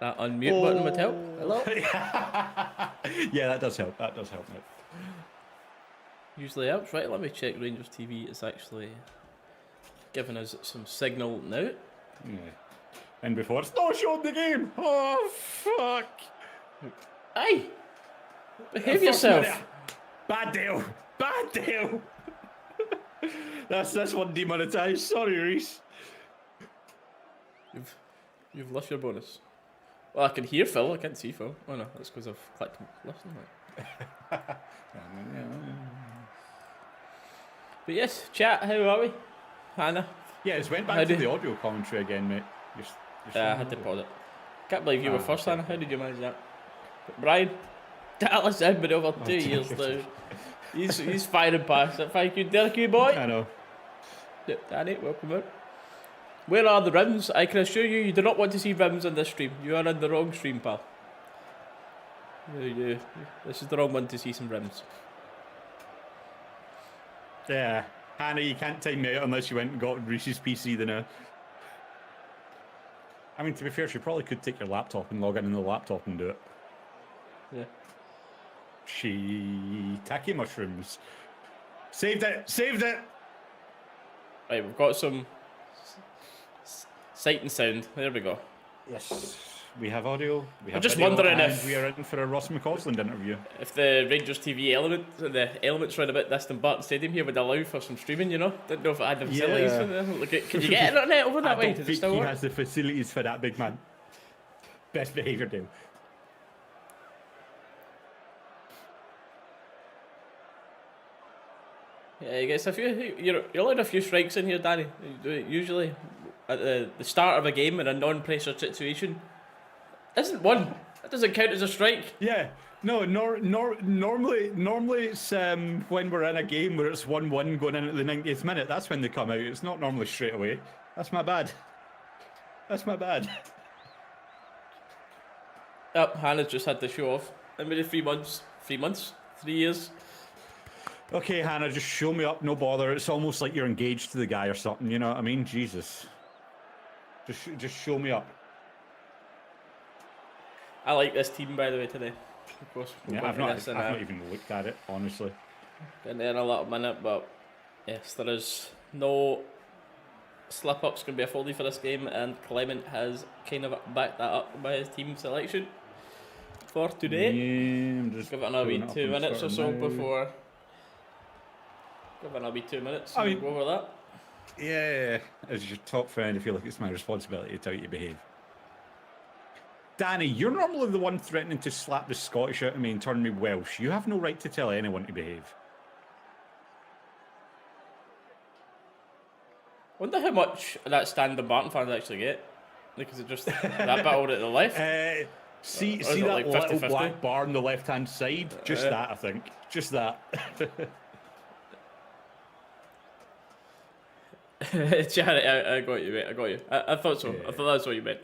That unmute button would help. Hello? Yeah, that does help. That does help, mate. Usually helps, right? Let me check Rangers TV. It's actually giving us some signal now. Yeah. And before, it's not showing the game. Oh, fuck. Hey! Behave yourself. Minute. Bad deal. Bad deal. That's one demonetised. Sorry, Reese. You've left your bonus. Well, I can hear Phil. I can't see Phil. Oh no, that's because I've clicked listen. But yes, chat. How are we, Hannah? Yeah, it's went back to the audio commentary again, mate. Yeah, I had to pause it. Can't believe you were first, Hannah. How did you manage that? But Brian, Dalus has been over 2 years now. He's firing past it. Thank you, Derek, boy. I know. Danny, welcome out. Where are the rims? I can assure you, you do not want to see rims on this stream. You are on the wrong stream, pal. This is the wrong one to see some rims. Yeah. Hannah, you can't time me out unless you went and got Reese's PC the now. I mean, to be fair, she probably could take your laptop and log in the laptop and do it. Yeah. Tacky mushrooms. Saved it! Saved it! Right, we've got some sight and sound. There we go. Yes. We have audio. We have I'm just video, wondering and if we are in for a Ross McCausland interview. If the Rangers TV elements around about this Dumbarton Stadium here would allow for some streaming, you know? Didn't know if it had the facilities for that. Like, can you get internet over that way? I don't think he has the facilities for that, big man. Best behaviour deal. Yeah, you get a few. You're allowed a few strikes in here, Danny. Usually, at the start of a game in a non-pressure situation, isn't one. That doesn't count as a strike. Yeah. No. Normally it's when we're in a game where it's 1-1 going in at the 90th minute. That's when they come out. It's not normally straight away. That's my bad. Yep, Hannah's just had to show off. I mean, 3 months, 3 years. Okay, Hannah, just show me up, no bother. It's almost like you're engaged to the guy or something, you know what I mean? Jesus. Just show me up. I like this team, by the way, today. Of course, yeah, I've not even looked at it, honestly. Been there in a little minute, but yes, there is no slip-ups going to be a foldy for this game, and Clement has kind of backed that up by his team selection for today. Yeah, I'm just give it another wee 2 minutes or so before. Give it another wee 2 minutes. I mean, go over that. Yeah, as your top friend, I feel like it's my responsibility to tell you to behave. Danny, you're normally the one threatening to slap the Scottish out of me and turn me Welsh. You have no right to tell anyone to behave. Wonder how much that stand Dumbarton fans actually get. Like, is it just that bit over at the left? See that like little 50-50? black bar on the left-hand side? Just that, I think. Just that. Jared, I got you, mate. I got you. I thought so. Yeah. I thought that's what you meant.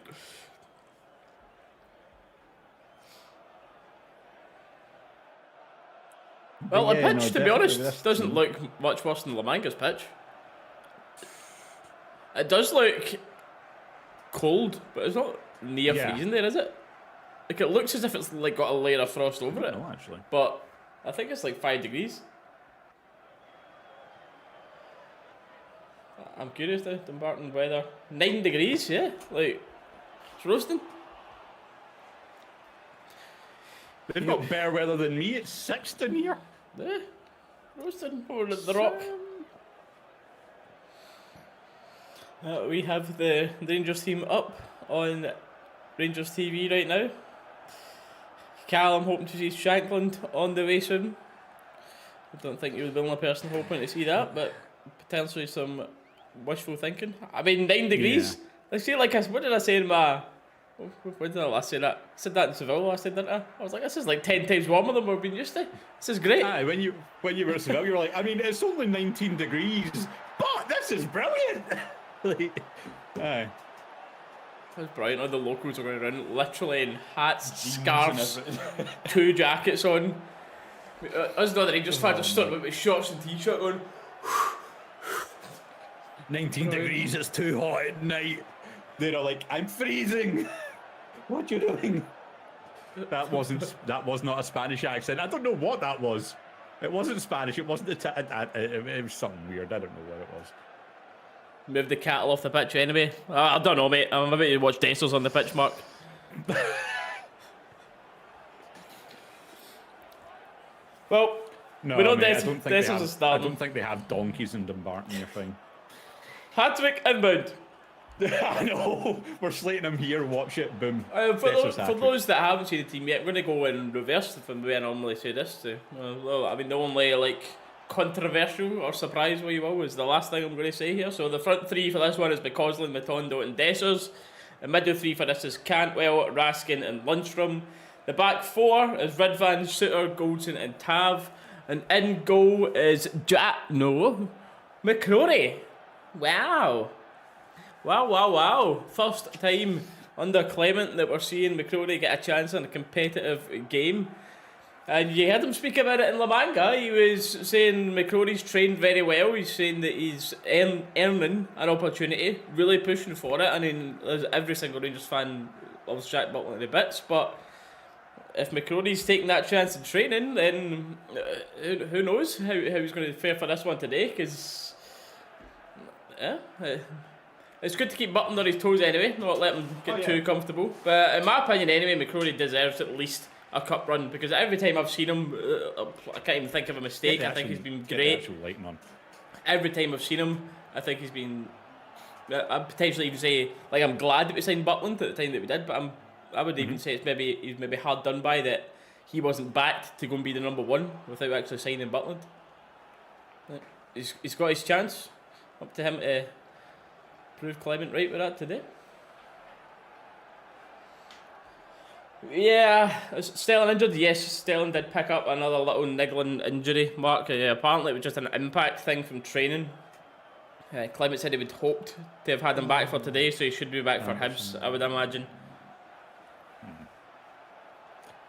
Well, the pitch, to be honest, doesn't look much worse than Lamanga's pitch. It does look cold, but it's not near freezing there, is it? Like, it looks as if it's like got a layer of frost over it. No, actually. But I think it's like 5 degrees. I'm curious now, Dumbarton weather. 9 degrees, yeah? Like, it's roasting. They've got better weather than me. It's 16 here. Yeah, roasting over the rock. We have the Rangers team up on Rangers TV right now. Callum hoping to see Shankland on the way soon. I don't think he was the only person hoping to see that, but potentially some wishful thinking. I mean, 9 degrees. Yeah. I feel like what did I say in my? When did I last say that? I said that in Seville last time, didn't I? I was like, this is like 10 times warmer than we've been used to. This is great. Aye, when you were at Seville, you were like, I mean, it's only 19 degrees, but this is brilliant. Like, aye. That's brilliant. All the locals are going around literally in hats, scarves, 2 jackets on. Us not the Rangers fans just starting with shorts and t-shirt on. 19 degrees, it's too hot at night. They're all like, I'm freezing. What are you doing? That was not a Spanish accent. I don't know what that was. It wasn't Spanish. It wasn't it was something weird. I don't know what it was. Move the cattle off the pitch anyway. I don't know, mate. I'm about to watch Dessers on the pitch, Mark. Well, no, we know mate, Dessers is starting. I don't think they have donkeys in Dumbarton. You're fine. Hat-trick inbound. I know. We're slating him here. Watch it. Boom. For those that haven't seen the team yet, we're going to go in reverse from the way I normally say this to. Well, I mean, the only like controversial or surprise way you will is the last thing I'm going to say here. So the front three for this one is McCausland, Matondo and Dessers. The middle three for this is Cantwell, Raskin and Lundstrom. The back four is Ridvan, Suter, Goldson and Tav. And in goal is McCrory. Wow. Wow. First time under Clement that we're seeing McCrory get a chance in a competitive game. And you heard him speak about it in La Manga. He was saying McCrory's trained very well. He's saying that he's earning an opportunity, really pushing for it. I mean, every single Rangers fan loves Jack Butler to bits, but if McCrory's taking that chance in training, then who knows how he's going to fare for this one today, because it's good to keep Button on his toes anyway, not let him get too comfortable. But in my opinion anyway, McCrory deserves at least a cup run, because every time I've seen him, I can't even think of a mistake. I think he's been great. Every time I've seen him, I think he's been... I'd potentially even say, like, I'm glad that we signed Butland at the time that we did, but I would even say he's maybe hard done by that he wasn't backed to go and be the number one without actually signing Butland. He's got his chance. Up to him to prove Clement right with that today. Yeah, is Sterling injured? Yes, Sterling did pick up another little niggling injury, Mark. Apparently it was just an impact thing from training. Clement said he would hoped to have had him back for today, so he should be back for Hibs, I would imagine.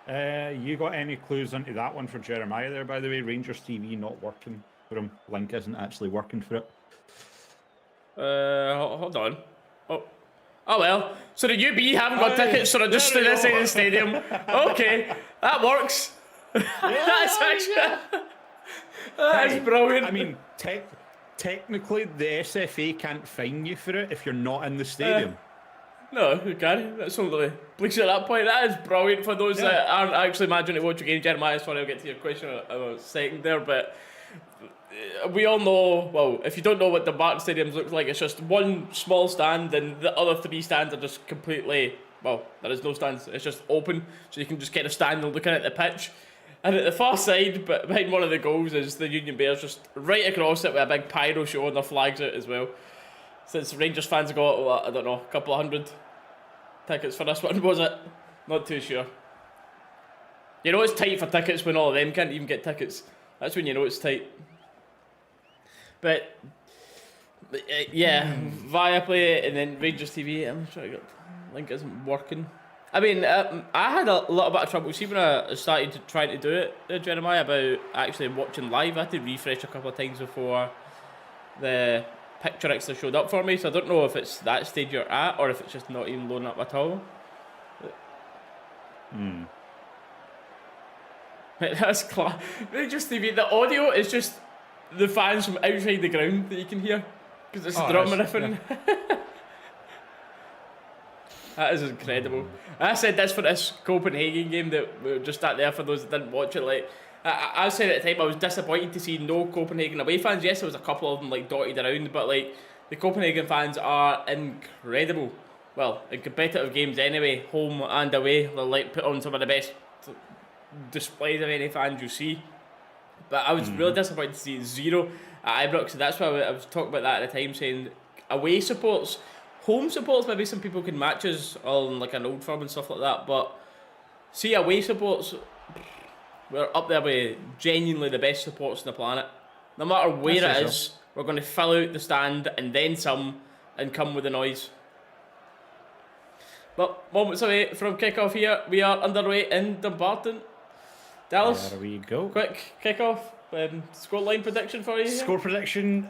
You got any clues into that one for Jeremiah there, by the way? Rangers TV not working for him. Link isn't actually working for it. Hold on. Oh well, so the UB haven't got tickets, so they're just stood inside the stadium. Okay, that works. That's brilliant. I mean, technically, the SFA can't fine you for it if you're not in the stadium. No, you can't. That's only bleaks at that point. That is brilliant for those that aren't actually managing to watch a game. Jeremiah, sorry, I'll get to your question in a second there, but we all know, well, if you don't know what the Dumbarton Stadiums looks like, it's just one small stand and the other three stands are just completely, well, there is no stands, it's just open, so you can just kind of stand and looking at the pitch. And at the far side, but behind one of the goals, is the Union Bears just right across it with a big pyro show and their flags out as well. Since Rangers fans have got, I don't know, a couple of hundred tickets for this one, was it? Not too sure. You know it's tight for tickets when all of them can't even get tickets. That's when you know it's tight. But yeah, Viaplay and then Rangers TV. I'm trying to get link isn't working. I mean, I had a little bit of trouble. See, when I started trying to do it, Jeremiah, about actually watching live, I had to refresh a couple of times before the picture actually showed up for me. So I don't know if it's that stage you're at or if it's just not even loading up at all. That's class. Rangers TV. The audio is just the fans from outside the ground that you can hear because it's drum riffing. Yeah. That is incredible. I said this for this Copenhagen game that we were just at there for those that didn't watch it. Like I said at the time, I was disappointed to see no Copenhagen away fans. Yes, there was a couple of them like dotted around, but like the Copenhagen fans are incredible. Well, in competitive games anyway, home and away, they'll like put on some of the best displays of any fans you see. But I was really disappointed to see zero at Ibrox, so that's why I was talking about that at the time, saying away supports, home supports, maybe some people can match us on like an Old Firm and stuff like that, but see away supports, we're up there with genuinely the best supports on the planet. No matter where it is, we're going to fill out the stand and then some and come with the noise. But moments away from kick-off here, we are underway in Dumbarton. Dalus, there we go. Quick kick-off. Scoreline prediction for you here? Score prediction.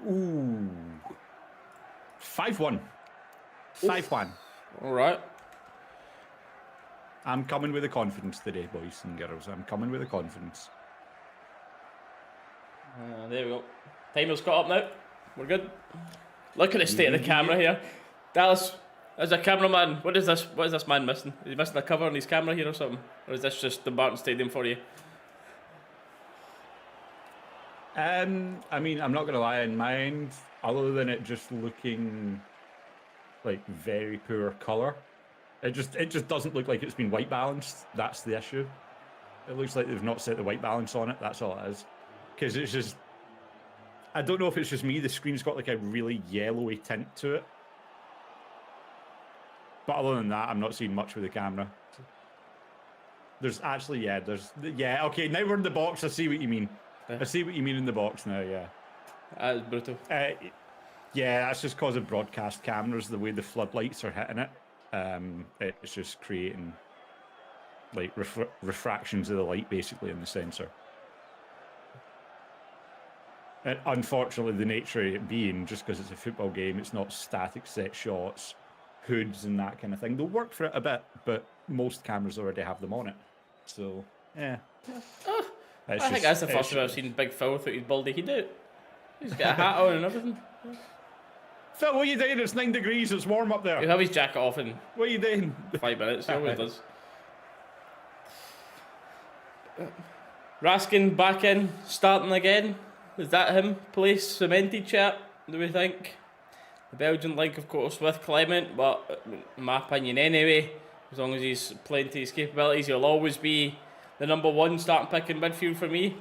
Ooh. 5-1. 5-1. All right. I'm coming with the confidence today, boys and girls. I'm coming with the confidence. There we go. Timer's caught up now. We're good. Look at the state of the camera here. Dallas, as a cameraman, what is this man missing? Is he missing a cover on his camera here or something? Or is this just the Dumbarton Stadium for you? I mean, I'm not going to lie, in my end, other than it just looking like very poor colour, it just doesn't look like it's been white balanced. That's the issue. It looks like they've not set the white balance on it. That's all it is. Because it's just, I don't know if it's just me, the screen's got like a really yellowy tint to it. But other than that, I'm not seeing much with the camera. There's actually, okay, now we're in the box, I see what you mean. I see what you mean in the box now, yeah. That is brutal. Yeah, that's just because of broadcast cameras, the way the floodlights are hitting it. It's just creating like refractions of the light basically in the sensor. And unfortunately, the nature of it being, just because it's a football game, it's not static set shots, hoods and that kind of thing. They'll work for it a bit, but most cameras already have them on it. So, yeah. I think that's the first time I've seen Big Phil without his baldy head out. He's got a hat on and everything. Phil, what are you doing? It's 9 degrees. It's warm up there. He'll have his jacket off in What are you doing? 5 minutes. He always does. Raskin back in, starting again. Is that him? Place cemented, chap? Do we think? The Belgian link, of course, with Clement, but in my opinion anyway, as long as he's playing to his capabilities, he'll always be the number 1 starting pick in midfield for me.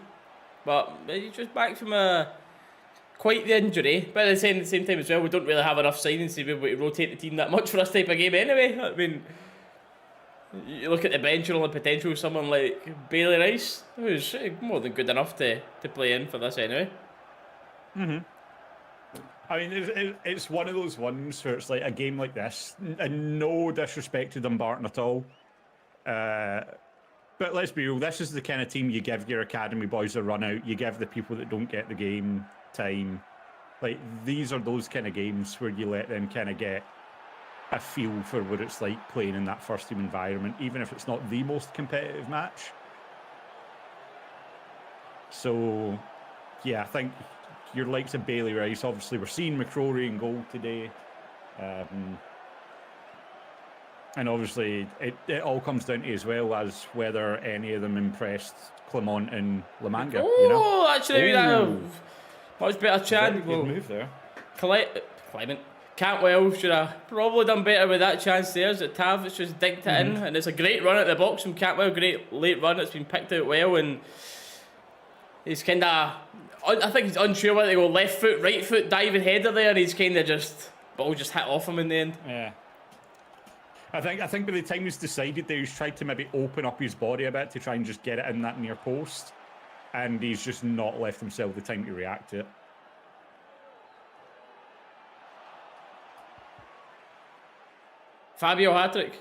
But he's just back from quite the injury. But at the same time as well, we don't really have enough signings to be able to rotate the team that much for this type of game anyway. I mean, you look at the bench and all the potential of someone like Bailey Rice, who's more than good enough to play in for this anyway. I mean, it's one of those ones where it's like a game like this, and no disrespect to Dumbarton at all. But let's be real, this is the kind of team you give your academy boys a run out, you give the people that don't get the game time. Like, these are those kind of games where you let them kind of get a feel for what it's like playing in that first team environment, even if it's not the most competitive match. So, yeah, I think your likes of Bailey Rice, obviously we're seeing McCrory in goal today. And obviously, it all comes down to as well as whether any of them impressed Clement and Lamanga. Oh, you know? Actually, that much better chance. Good move there. Clement. Cantwell should have probably done better with that chance there. As at Tav, it's just digged it in, and it's a great run at the box from Cantwell. Great late run. It's been picked out well, and he's kind of, I think he's unsure whether to go left foot, right foot, diving header there, and he's kind of just, ball just hit off him in the end. Yeah. I think by the time he's decided that he's tried to maybe open up his body a bit to try and just get it in that near post, and he's just not left himself the time to react to it. Fabio hat-trick.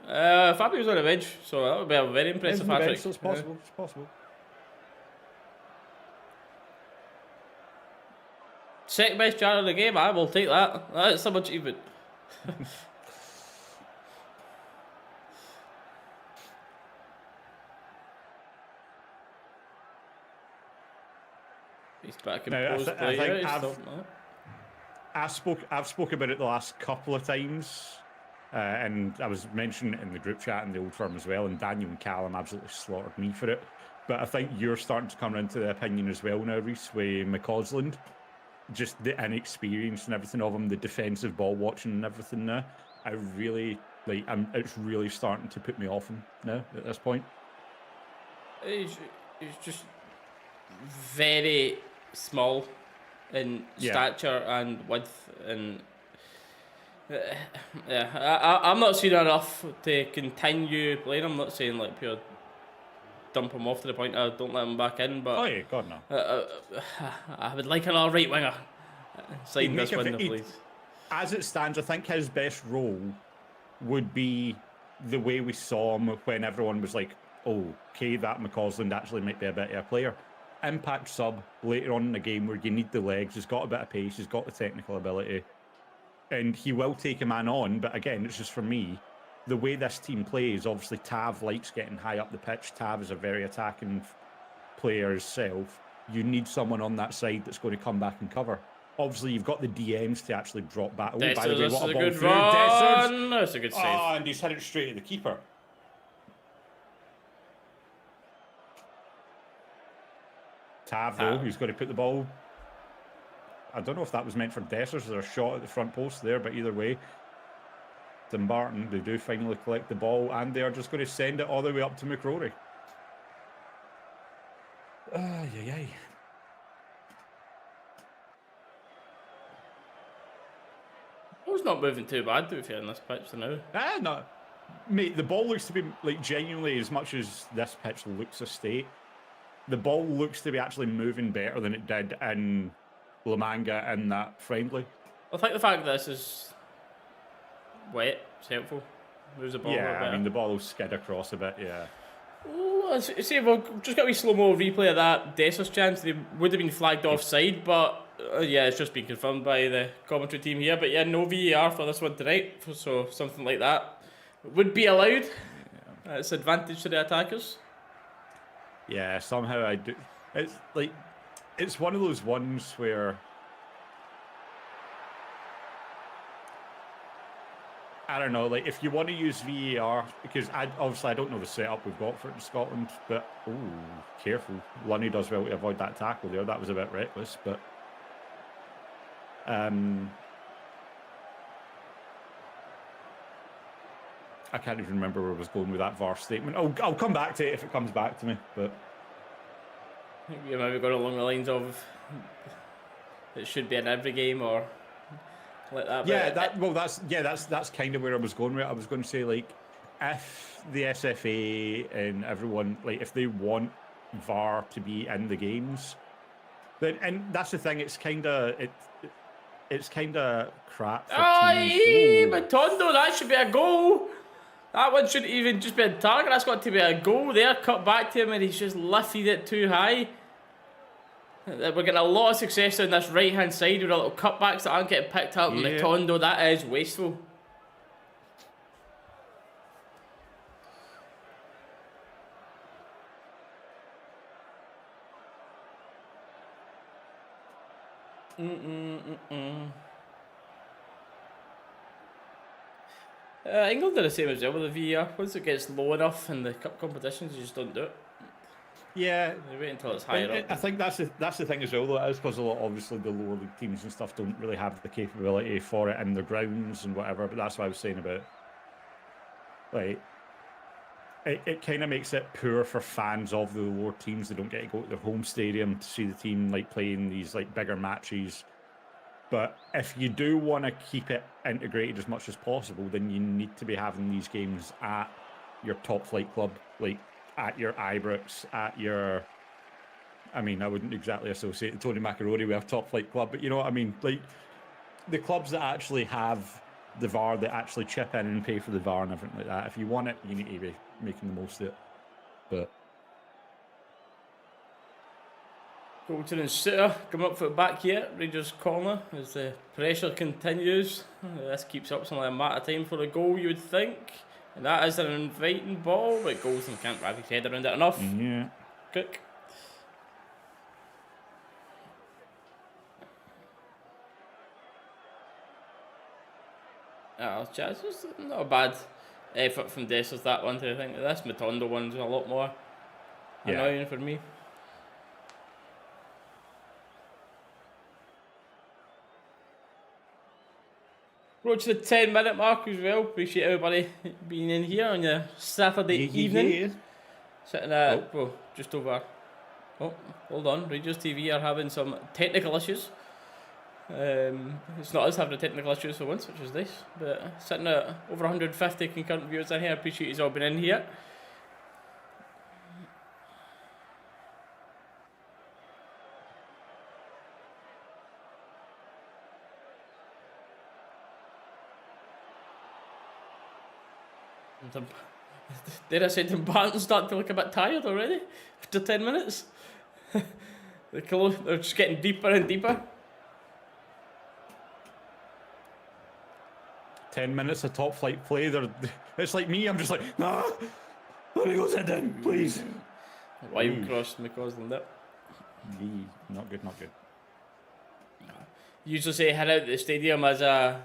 Fabio's on the bench, so that would be a very impressive hat-trick. So it's possible. It's possible. Second best channel of the game, I will take that. That's some achievement. He's back in post play. I've spoke about it the last couple of times, and I was mentioning it in the group chat in the old firm as well, and Daniel and Callum absolutely slaughtered me for it. But I think you're starting to come into the opinion as well now, Reese, with McCausland. Just the inexperience and everything of him, the defensive ball watching and everything now. I really, it's really starting to put me off him now at this point. He's just very small in stature and width, and I'm not seeing enough to continue playing. I'm not saying like pure dump him off to the point I don't let him back in, but God no. I would like another right winger sign this window, please. As it stands, I think his best role would be the way we saw him when everyone was like, oh, okay, that McCausland actually might be a better player. Impact sub later on in the game where you need the legs. He's got a bit of pace. He's got the technical ability. and he will take a man on. But again, it's just for me. The way this team plays, obviously Tav likes getting high up the pitch. Tav is a very attacking player himself. You need someone on that side that's going to come back and cover. Obviously, you've got the DMs to actually drop back. Oh, by the way, what a ball through. Dessers. That's a good save. Oh, and he's hit it straight at the keeper. Tav, though, who's going to put the ball. I don't know if that was meant for Dessers or a shot at the front post there, but either way, Dumbarton, they do finally collect the ball, and they are just going to send it all the way up to McCrory. Ay. Ball's not moving too bad, to be fair, on this pitch for now. No. Mate, the ball looks to be, like, genuinely, as much as this pitch looks a state, the ball looks to be actually moving better than it did in La Manga in that friendly. I think the fact that this is wet is helpful. Moves the ball a bit better. I mean, the ball will skid across a bit, yeah. Oh, see, we've just got a wee slow-mo replay of that Dessers chance. They would have been flagged offside, but yeah, it's just been confirmed by the commentary team here. But yeah, no VAR for this one tonight, so something like that would be allowed. It's advantage to the attackers. Yeah, somehow I do. It's like, it's one of those ones where I don't know, like, if you want to use VAR, because obviously I don't know the setup we've got for it in Scotland, but careful. Lunny does well to avoid that tackle there. That was a bit reckless, but I can't even remember where I was going with that VAR statement. I'll come back to it if it comes back to me, but I think you maybe got along the lines of it should be in every game or like that. Yeah, that's kind of where I was going with it. I was going to say, like, if the SFA and everyone, like, if they want VAR to be in the games, then, and that's the thing, it's kind of crap for teams. Matondo, that should be a goal. That one shouldn't even just be a target. That's got to be a goal there. Cut back to him and he's just lifted it too high. We're getting a lot of success on this right hand side with a little cutbacks that aren't getting picked up. Yeah. Matondo, that is wasteful. England do the same as well with the VAR. Once it gets low enough in the cup competitions, you just don't do it. Yeah, they wait until it's higher up. I think that's the thing as well, though. It is because obviously the lower league teams and stuff don't really have the capability for it in their grounds and whatever. But that's what I was saying about, like, it kind of makes it poor for fans of the lower teams. They don't get to go to their home stadium to see the team, like, playing these, like, bigger matches. But if you do want to keep it integrated as much as possible, then you need to be having these games at your top flight club, like at your Ibrox, at your... I mean, I wouldn't exactly associate Tony Macaroni with a top flight club, but you know what I mean? Like, the clubs that actually have the VAR, that actually chip in and pay for the VAR and everything like that. If you want it, you need to be making the most of it. But... Bolton and Sutter coming up for it back here. Rangers corner as the pressure continues. This keeps up some amount of time for a goal, you would think. And that is an inviting ball, but Golden can't wrap his head around it enough. Yeah. Cook. It's not a bad effort from Dessers, that one. I think this Matondo one's a lot more annoying for me. Approach the 10-minute mark as well. Appreciate everybody being in here on your Saturday evening. Yeah. Sitting at, just over. Oh, hold on. Rangers TV are having some technical issues. It's not us having the technical issues for once, which is nice. But sitting at over 150 concurrent viewers in here. I appreciate you all being in here. Dare I say Dumbarton's starting to look a bit tired already after 10 minutes? They're just getting deeper and deeper. 10 minutes of top flight play, it's like me, I'm just like, nah, let me go sit down, please. Wide cross McCausland it. Not good, not good. Usually say head out to the stadium as a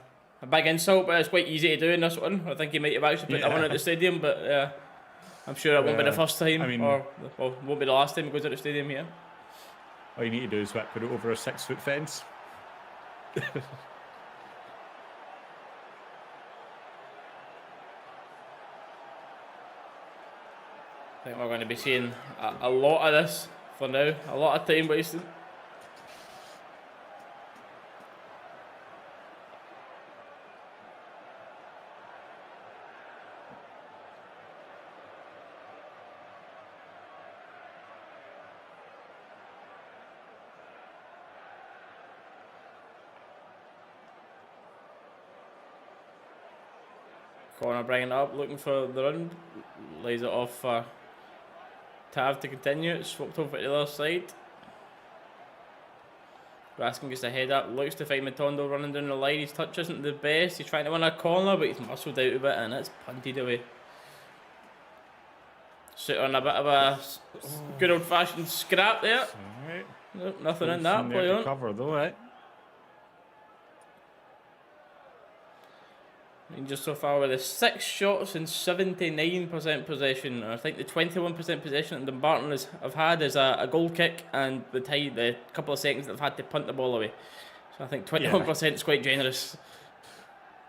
big insult, but it's quite easy to do in this one. I think he might have actually put that one at the stadium, but I'm sure it won't be the first time, or won't be the last time he goes to the stadium here. All you need to do is put it over a 6-foot fence. I think we're going to be seeing a lot of this for now. A lot of time wasting. Corner bringing it up, looking for the run. Lays it off for Tav to continue. It's swapped over to the other side. Raskin gets the head up, looks to find Matondo running down the line. His touch isn't the best. He's trying to win a corner, but he's muscled out of it and it's punted away. Sit on a bit of a good old fashioned scrap there. Right. Nope, nothing in that. Play on. Cover though, eh? Rangers so far with the 6 shots and 79% possession. I think the 21% possession that Dumbarton have had is a goal kick, and the couple of seconds they've had to punt the ball away. So I think 21% is quite generous.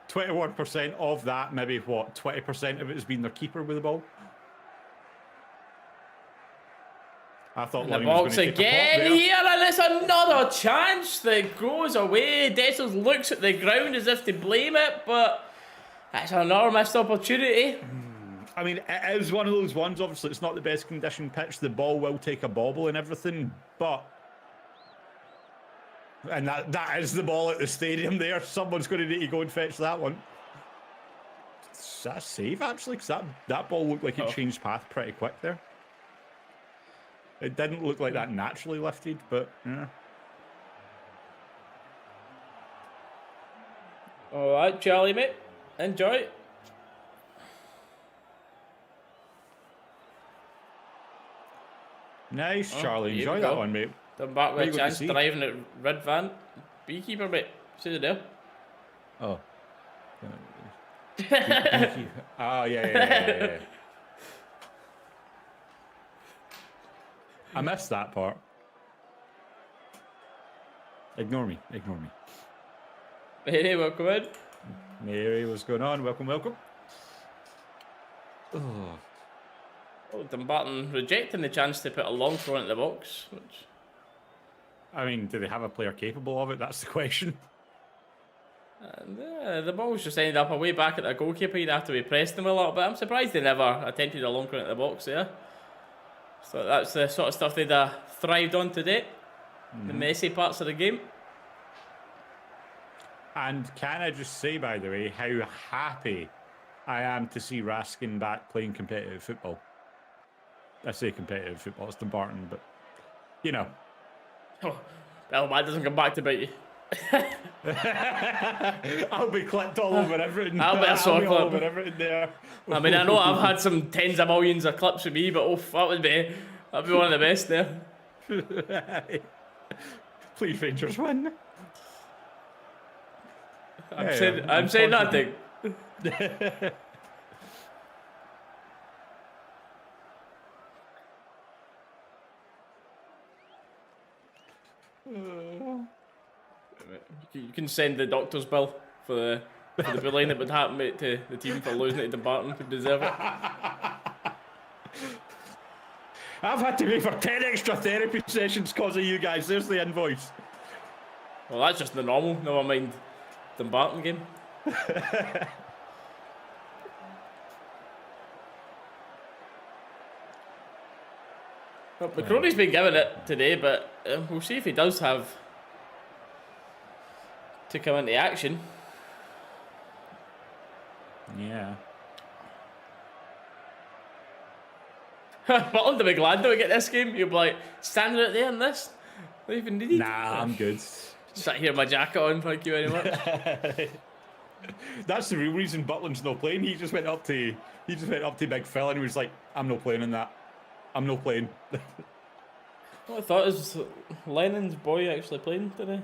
21% of that, maybe what, 20% of it has been their keeper with the ball? I thought the box again here, and it's another chance that goes away. Dessels looks at the ground as if to blame it, but that's another missed opportunity. I mean, it is one of those ones, obviously it's not the best conditioned pitch, the ball will take a bobble and everything, but... And that is the ball at the stadium there. Someone's going to need to go and fetch that one. Is that a save, actually? Because that ball looked like it changed path pretty quick there. It didn't look like that naturally lifted, but yeah. Alright, Charlie, mate. Enjoy. Nice, Charlie. Enjoy that one, mate. Dumbarton with a chance driving at Red Van. Beekeeper, mate. See there. Oh. Oh, yeah. I missed that part. Ignore me. Hey, welcome in. Mary, what's going on? Welcome. Oh, Dumbarton rejecting the chance to put a long throw into the box. Which... I mean, do they have a player capable of it? That's the question. And the ball's just ended up away back at the goalkeeper. You'd have to be pressing them a little bit. I'm surprised they never attempted a long throw into the box there. So that's the sort of stuff they'd thrived on today. The messy parts of the game. And can I just say, by the way, how happy I am to see Raskin back playing competitive football. I say competitive football, it's Dumbarton, but, you know. Oh, well, that doesn't come back to bite you. I'll be clipped all over everything. I'll be a sore clip. All over everything there. I mean, I know I've had some tens of millions of clips with me, but that'd be one of the best there. Please, Rangers win. I'm saying nothing. You can send the doctor's bill for the bullying that would happen to the team for losing it to Dumbarton. Could deserve it. I've had to pay for 10 extra therapy sessions because of you guys. There's the invoice. Well, that's just the normal. Never mind Dumbarton game. Well, McCrory's been given it today, but we'll see if he does have to come into action. Yeah. Butland to be glad that we get this game. You'll be like, standing out there in this? Not even needed. Nah, I'm good. Sat here with my jacket on, thank you very much. That's the real reason Butland's not playing. He just went up to Big Phil and he was like, "I'm not playing in that. I'm not playing." What I thought is Lennon's boy actually playing today.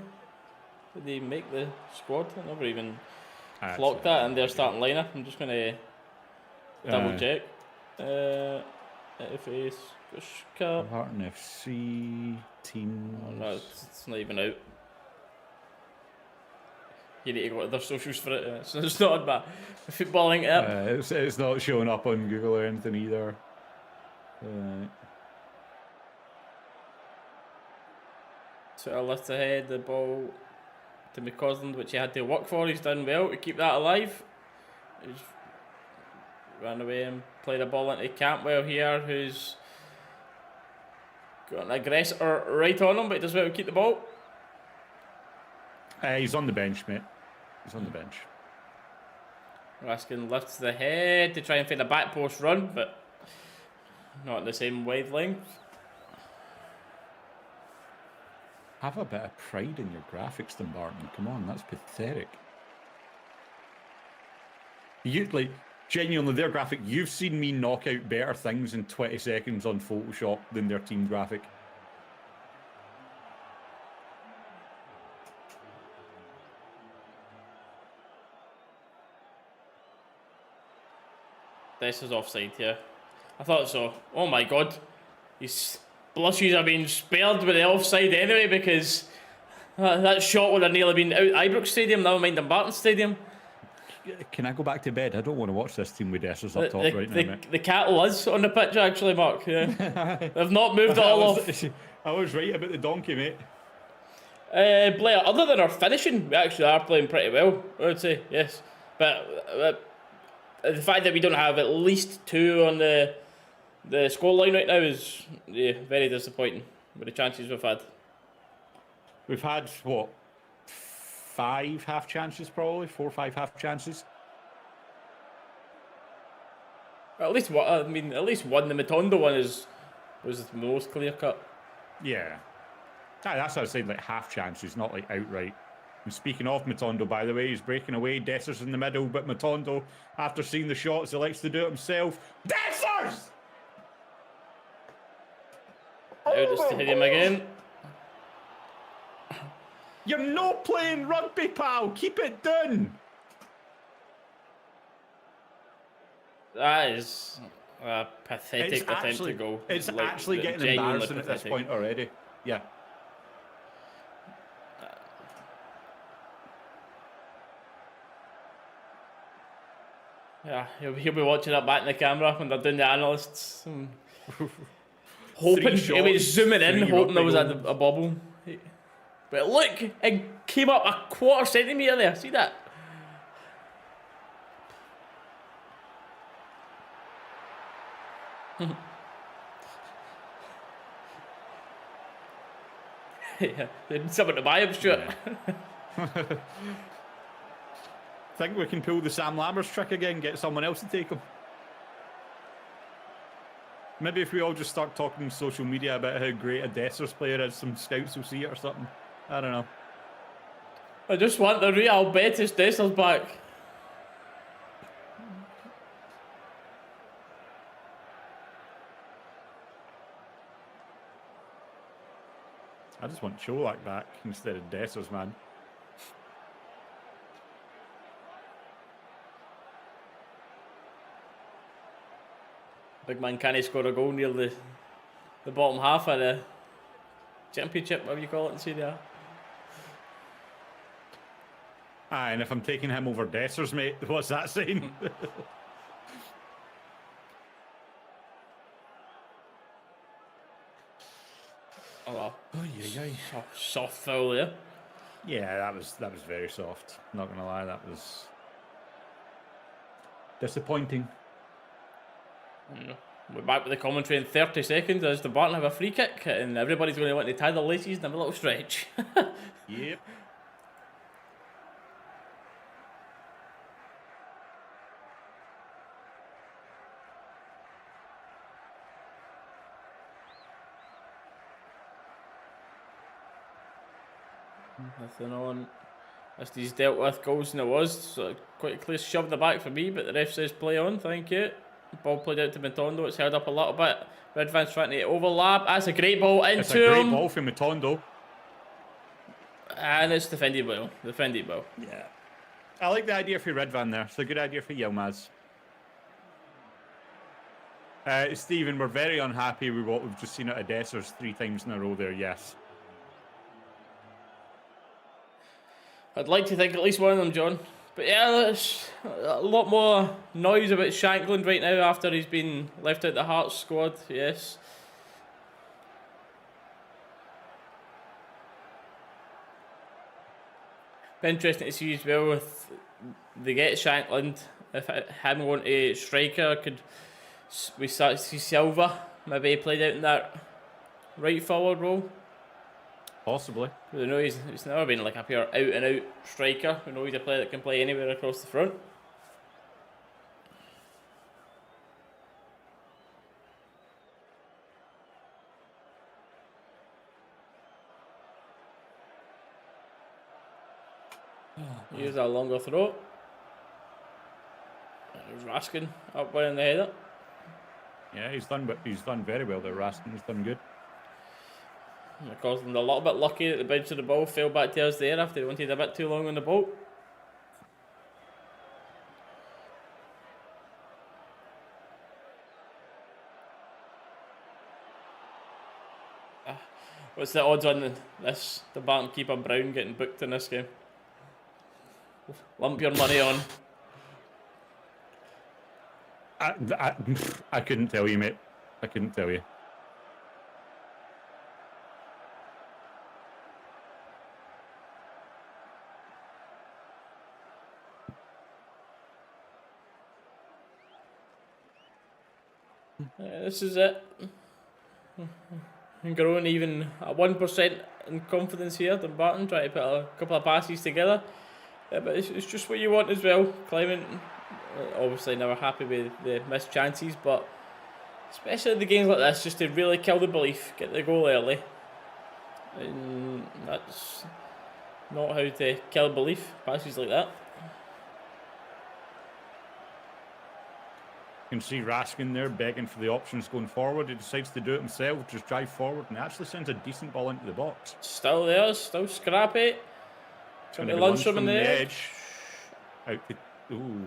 Did he make the squad? I never even clocked that in their starting lineup. I'm just gonna double check. FA Scottish Cup. Dumbarton FC team. Oh, no, it's not even out. You need to go to their socials for it. So it's not on my footballing app. It's not showing up on Google or anything either. So I left ahead the ball to McCausland, which he had to work for. He's done well to keep that alive. He's ran away and played a ball into Campbell here, who's got an aggressor right on him, but he does well to keep the ball. He's on the bench, mate. He's on the bench. Raskin lifts the head to try and find a back post run, but not at the same wavelength. Have a bit of pride in your graphics, Dumbarton. Come on, that's pathetic. Genuinely, their graphic, you've seen me knock out better things in 20 seconds on Photoshop than their team graphic. This is offside here. I thought so. Oh my god. His blushes are being spared with the offside anyway, because that shot would have nearly been out Ibrox Stadium, never mind Dumbarton Stadium. Can I go back to bed? I don't want to watch this team with Dessers up top right now, mate. The cattle is on the pitch actually, Mark. Yeah. They've not moved it all off. I was right about the donkey, mate. Blair, other than our finishing, we actually are playing pretty well, I would say, yes. But the fact that we don't have at least two on the scoreline right now is very disappointing with the chances we've had. We've had, what, 5 half chances probably? 4 or 5 half chances? At least one. I mean, at least one. The Matondo one was the most clear cut. Yeah. That's what I said, like half chances, not like outright. And speaking of Matondo, by the way, he's breaking away. Dessers in the middle, but Matondo, after seeing the shots, he likes to do it himself. Dessers! Out the stadium again. You're not playing rugby, pal. Keep it down. That is a pathetic attempt to go. It's actually getting embarrassing at this point already. Yeah. Yeah, he'll be watching that back in the camera when they're doing the analysts. Hoping, he was zooming in, hoping there was a bubble. But look, it came up a quarter centimetre there, see that? Yeah, they need someone to buy him, Stuart. Yeah. Think we can pull the Sam Lammers trick again, get someone else to take him. Maybe if we all just start talking on social media about how great a Dessers player is, some scouts will see it or something. I don't know. I just want the Real Betis Dessers back. I just want Cholak back instead of Dessers, man. Big man can't score a goal near the bottom half of the championship, whatever you call it in Serie A. Aye, and if I'm taking him over Dessers, mate, what's that saying? Oh well. Oh yeah. Soft foul there. Yeah, that was very soft. Not gonna lie, that was disappointing. We're back with the commentary in 30 seconds as Dumbarton have a free kick and everybody's going to want to tie their laces and have a little stretch. Yep. Nothing on. He's dealt with goals than it was. So quite clear shove in the back for me, but the ref says play on. Thank you. Ball played out to Matondo. It's held up a little bit. Redvan's trying to overlap. That's a great ball into him. It's a great ball from Matondo. And it's defended well. Defended well. Yeah. I like the idea for Redvan there. It's a good idea for Yilmaz. Stephen, we're very unhappy with what we've just seen at Odessa's 3 times in a row there, yes. I'd like to think at least one of them, John. But yeah, there's a lot more noise about Shankland right now after he's been left out the Hearts squad, yes. Be interesting to see as well if they get Shankland, if him going to striker, could we start to see Silva maybe played out in that right forward role? Possibly. We know he's never been like a pure out and out striker. We know he's a player that can play anywhere across the front. Here's a longer throw. Raskin up winning the header. Yeah, he's done very well there, Raskin. He's done good. It caused them a little bit lucky that the bounce of the ball fell back to us there after they wanted a bit too long on the ball. What's the odds on this? The Barton keeper Brown getting booked in this game? Lump your money on. I couldn't tell you, mate. I couldn't tell you. This is it. Growing even at 1% in confidence here. Dumbarton trying to put a couple of passes together. Yeah, but it's just what you want as well. Clement, obviously never happy with the missed chances, but especially in the games like this, just to really kill the belief, get the goal early. And that's not how to kill belief, passes like that. You can see Raskin there begging for the options going forward. He decides to do it himself, just drive forward, and actually sends a decent ball into the box. Still there, still scrappy. Trying to lunch from the edge. Out to, ooh.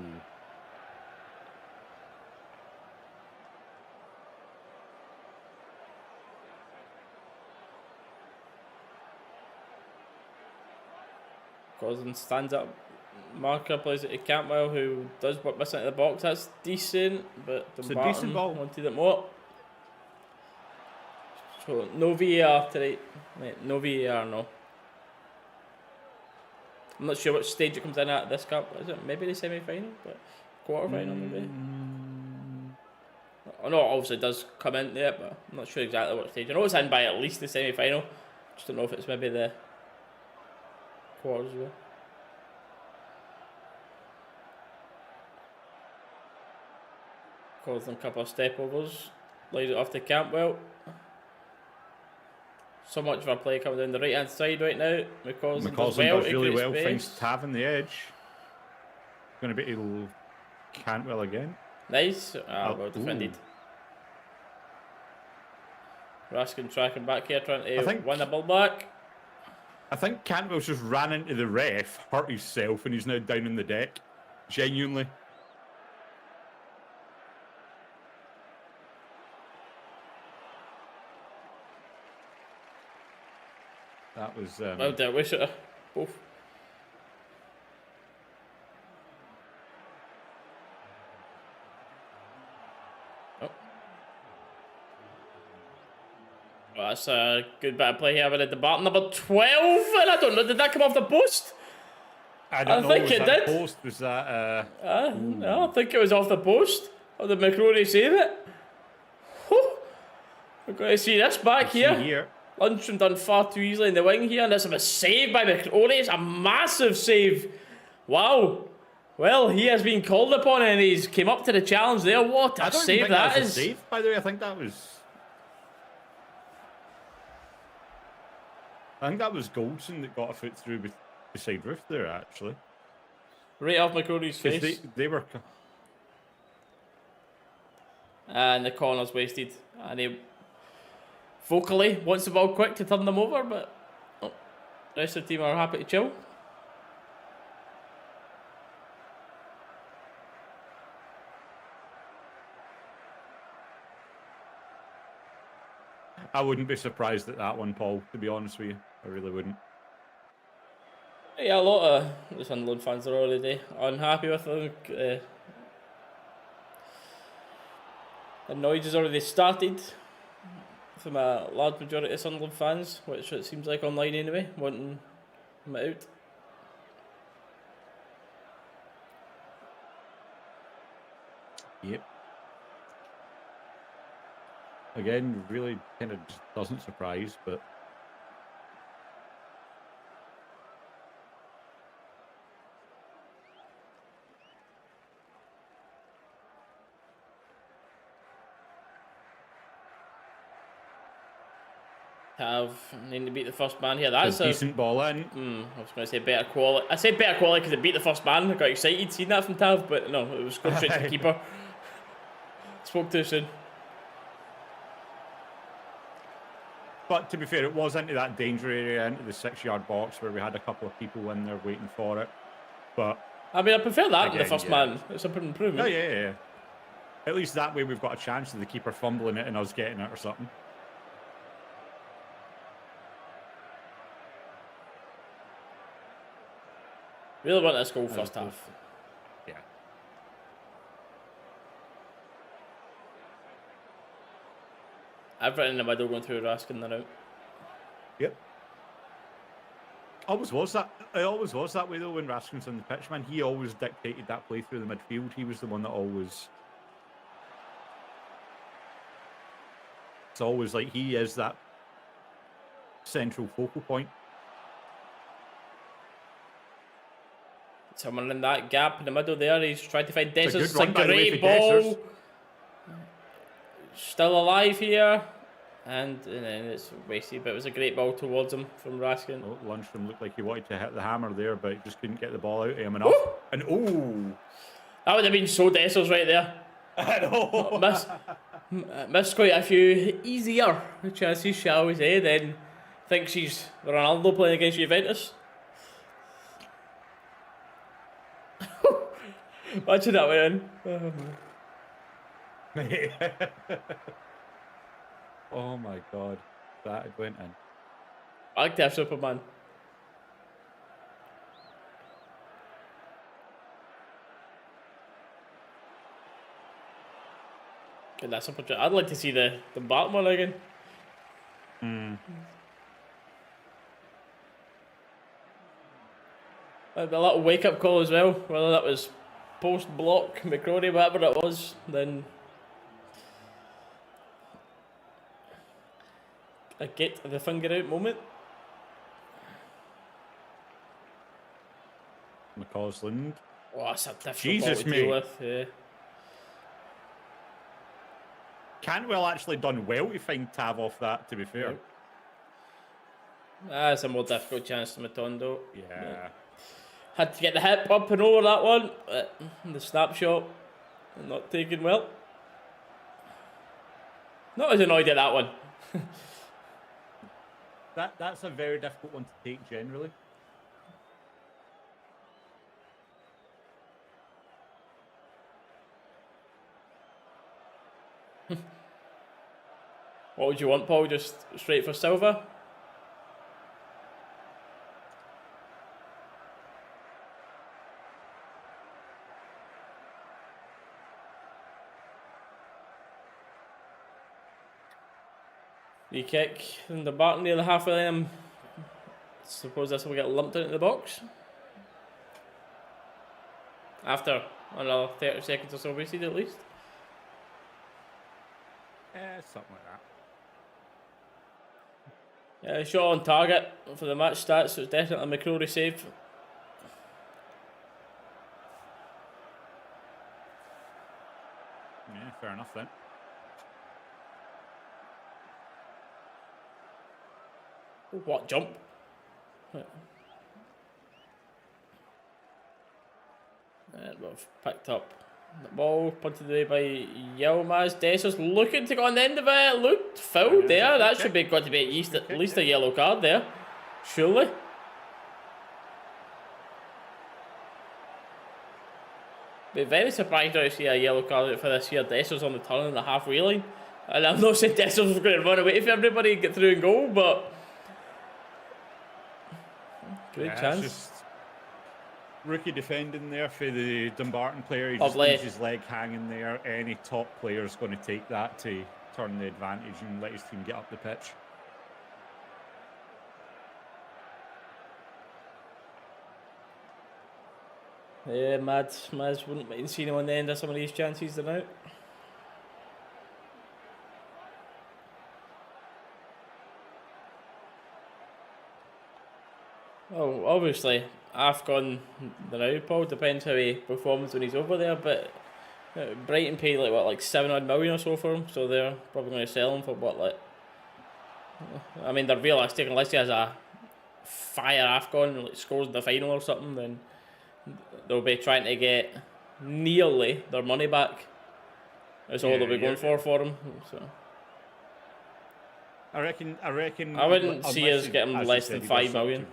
Cousin stands up. Marker plays it to Cantwell, who does work missing at the box. That's decent, but Dumbarton it's a decent ball. wanted it more. So no VAR tonight. No VAR, no. I'm not sure which stage it comes in at this cup. Is it maybe the semi-final, but quarter-final maybe? I know it obviously does come into it, but I'm not sure exactly what stage. I know it's in by at least the semi-final. Just don't know if it's maybe the quarters as well. Calls them a couple of step overs. Lays it off to Cantwell. So much of our play coming down the right hand side right now. McCausland does really well. Finds Tav in the edge. Going to be Cantwell again. Nice. Well defended. Raskin tracking back here, trying to win the ball back. I think Cantwell's just ran into the ref, hurt himself, and he's now down on the deck. Genuinely. That was... well done, we should have both. Oh. Well, that's a good bit of play here at the bottom. Number 12, and I don't know, did that come off the post? I don't know, think it did. Post? Was that... No, I think it was off the post. Or did McCrory save it? Whew. We're going to see this back here. Lundstrom done far too easily in the wing here, and that's a save by McCrory. It's a massive save. Wow. Well, he has been called upon, and he's came up to the challenge there. What a save that is. A save, by the way. I think that was Goldson that got a foot through beside Roof there, actually. Right off McCrory's face. They were... And the corner's wasted. And he vocally wants the ball quick to turn them over, but the rest of the team are happy to chill. I wouldn't be surprised at that one, Paul, to be honest with you. I really wouldn't. Yeah, a lot of the Sunderland fans are already unhappy with them. The noise has already started from a large majority of Sunderland fans, which it seems like online anyway, wanting him out. Yep. Again, really kind of doesn't surprise, but... Need to beat the first man here. That's a decent ball in. I was going to say better quality. I said better quality because it beat the first man. I got excited seeing that from Tav, but no, it was going straight to the keeper. Spoke too soon. But to be fair, it was into that danger area, into the 6-yard box where we had a couple of people in there waiting for it. But I mean, I prefer that again, than the first man. It's an improvement. Oh, yeah. At least that way we've got a chance of the keeper fumbling it and us getting it or something. Really want this goal first half. Yeah. Everything in the middle going through Raskin, they're out. Yep. Always was that. It always was that way though when Raskin's on the pitch, man. He always dictated that play through the midfield. He was the one that always... It's always like he is that central focal point. Someone in that gap in the middle there. He's trying to find Dessus. It's a great ball. Still alive here. And then it's wasted, but it was a great ball towards him from Raskin. Oh, Lundstrom looked like he wanted to hit the hammer there, but he just couldn't get the ball out of him enough. Ooh! And oh! That would have been so Dessus right there. I know! Missed quite a few easier chances, shall we say. Then think she's Ronaldo playing against Juventus. Imagine that went in. Oh my god, that went in. I like to have Superman. Good, that's a I'd like to see the Dumbarton one again. A little wake up call as well, whether that was post block, McCrory, whatever it was, then a get the finger out moment. McCausland. Oh, that's a difficult Jesus, ball to mate. deal with. Yeah. Cantwell actually done well to find Tav off that, to be fair. That's a more difficult chance to Matondo. Yeah. Had to get the hip up and over that one, but the snapshot not taken well. Not as annoyed at that one. That's a very difficult one to take generally. What would you want, Paul? Just straight for Silva? Free kick in the back near the halfway line. Suppose this will get lumped into the box. After another 30 seconds or so wasted at least. Something like that. Yeah, shot on target for the match stats, so it's definitely a McCrory save. Yeah, fair enough then. What jump? And we've picked up the ball, punted away by Yilmaz. Dessers looking to go on the end of it. Looked fouled there. That should be got to be at least a yellow card there. Surely. Be very surprised to see a yellow card for this here. Dessers on the turn in the halfway line. And I'm not saying Dessers was going to run away for everybody and get through and goal, but great chance. Just rookie defending there for the Dumbarton player. He just leaves his leg hanging there. Any top player is going to take that to turn the advantage and let his team get up the pitch. Yeah, Mads wouldn't mind seeing him on the end of some of these chances they're out. Well, obviously, AFCON the now, Paul, depends how he performs when he's over there, but Brighton paid like 7 odd million or so for him, so they're probably going to sell him for I mean, they're realistic, unless he has a fire AFCON, like scores in the final or something, then they'll be trying to get nearly their money back. That's all they'll be going for him. So I reckon. I wouldn't see us getting less than 5 million.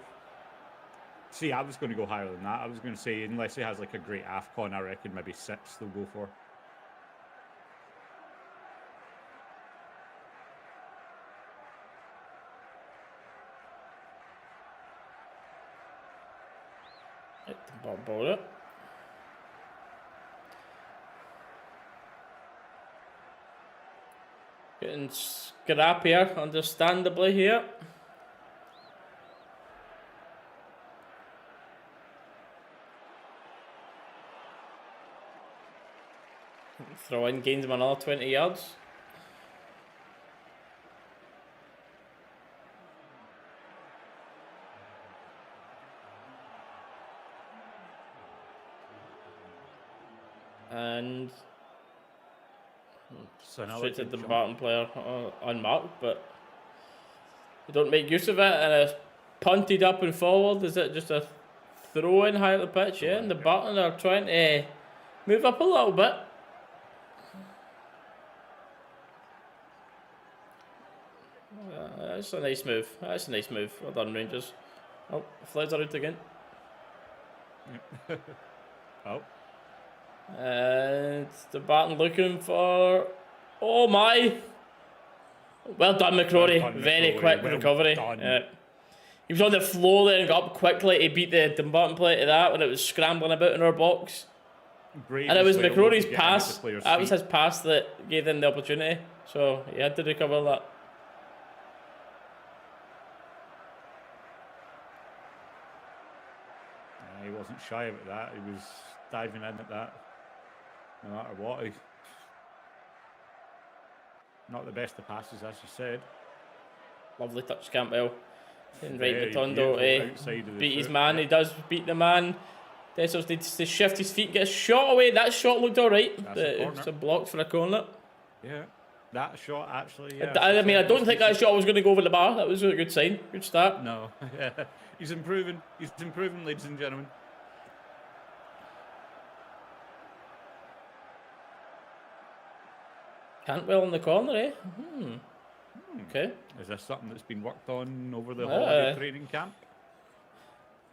See, I was going to go higher than that. I was going to say, unless he has like a great AFCON, I reckon maybe 6 they'll go for. Ball it. Getting scrappier, understandably, here. Throw in, gains him another 20 yards. And straight to the Dumbarton player unmarked, but they don't make use of it, and it's punted up and forward. Is it just a throw in high at the pitch? Yeah, and the Dumbarton are trying to move up a little bit. That's a nice move. That's a nice move. Well done, Rangers. Oh, Flies are out again. Oh. And the Dumbarton looking for. Oh my! Well done, McCrory. Very quick recovery. He was on the floor there and got up quickly to beat the Dumbarton player to that when it was scrambling about in our box. And it was McCrory's pass. That was his pass that gave them the opportunity. So he had to recover that. He wasn't shy about that. He was diving in at that. No matter what. Not the best of passes, as you said. Lovely touch, Campbell. And right Rotondo to beat his man. He does beat the man. Dessers needs to shift his feet, get a shot away. That shot looked alright. It's a block for a corner. Yeah, that shot actually. Yeah, I mean, I don't think that shot was going to go over the bar. That was a good sign. Good start. No, yeah. He's improving. He's improving, ladies and gentlemen. Cantwell in the corner, eh? Okay. Is this something that's been worked on over the holiday training camp?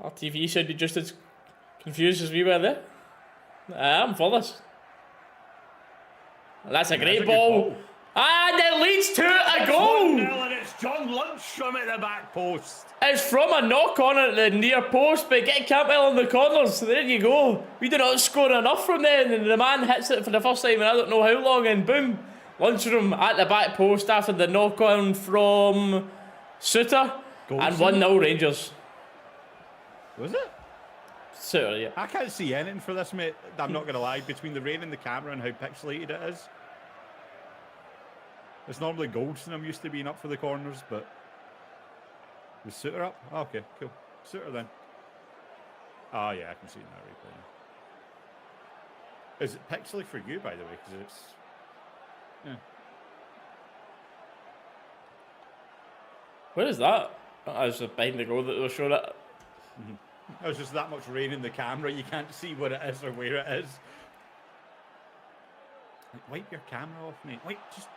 RTV should be just as confused as we were there. I'm for this. That's a great ball. And it leads to a goal! And it's John Lundstrom at the back post. It's from a knock on at the near post, but get Campbell on the corners. There you go. We do not score enough from then, and the man hits it for the first time in I don't know how long, and boom. Lundstrom at the back post after the knock on from Suter. And 1-0 Rangers. Was it? Suter, yeah. I can't see anything for this, mate. I'm not going to lie. Between the rain and the camera and how pixelated it is. It's normally Goldson I'm used to being up for the corners, but... Was Suter up? Oh, okay, cool. Suter then. Oh, yeah, I can see it now replay. Is it pixely for you, by the way? Because it's... Yeah. Where is that? I was behind the goal that they were showing it. There's just that much rain in the camera, you can't see what it is or where it is. Like, wipe your camera off, mate. Wait, just...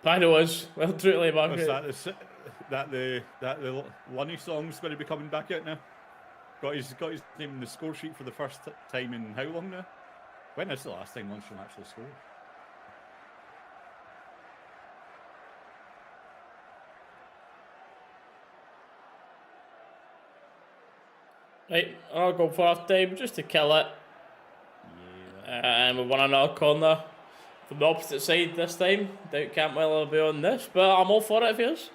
Bad it was. Well, truly, Mark. What's that the Lunny song's going to be coming back out now? Got his name in the score sheet for the first time in how long now? When is the last time Lundstrom actually scored? Right, I'll go for half time just to kill it. Yeah. And we won another corner from the opposite side this time. Doubt Cantwell will be on this, but I'm all for it if he is.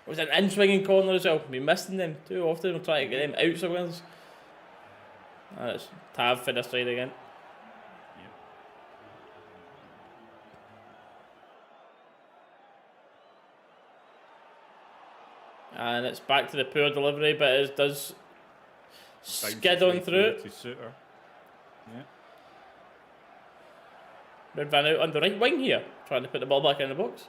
It was an in-swinging corner as well. We're missing them too often. We're trying to get them out of wins. And it's Tav for this side again. Yep. And it's back to the poor delivery, but it does skid on through. Yeah. Red Van out on the right wing here, trying to put the ball back in the box.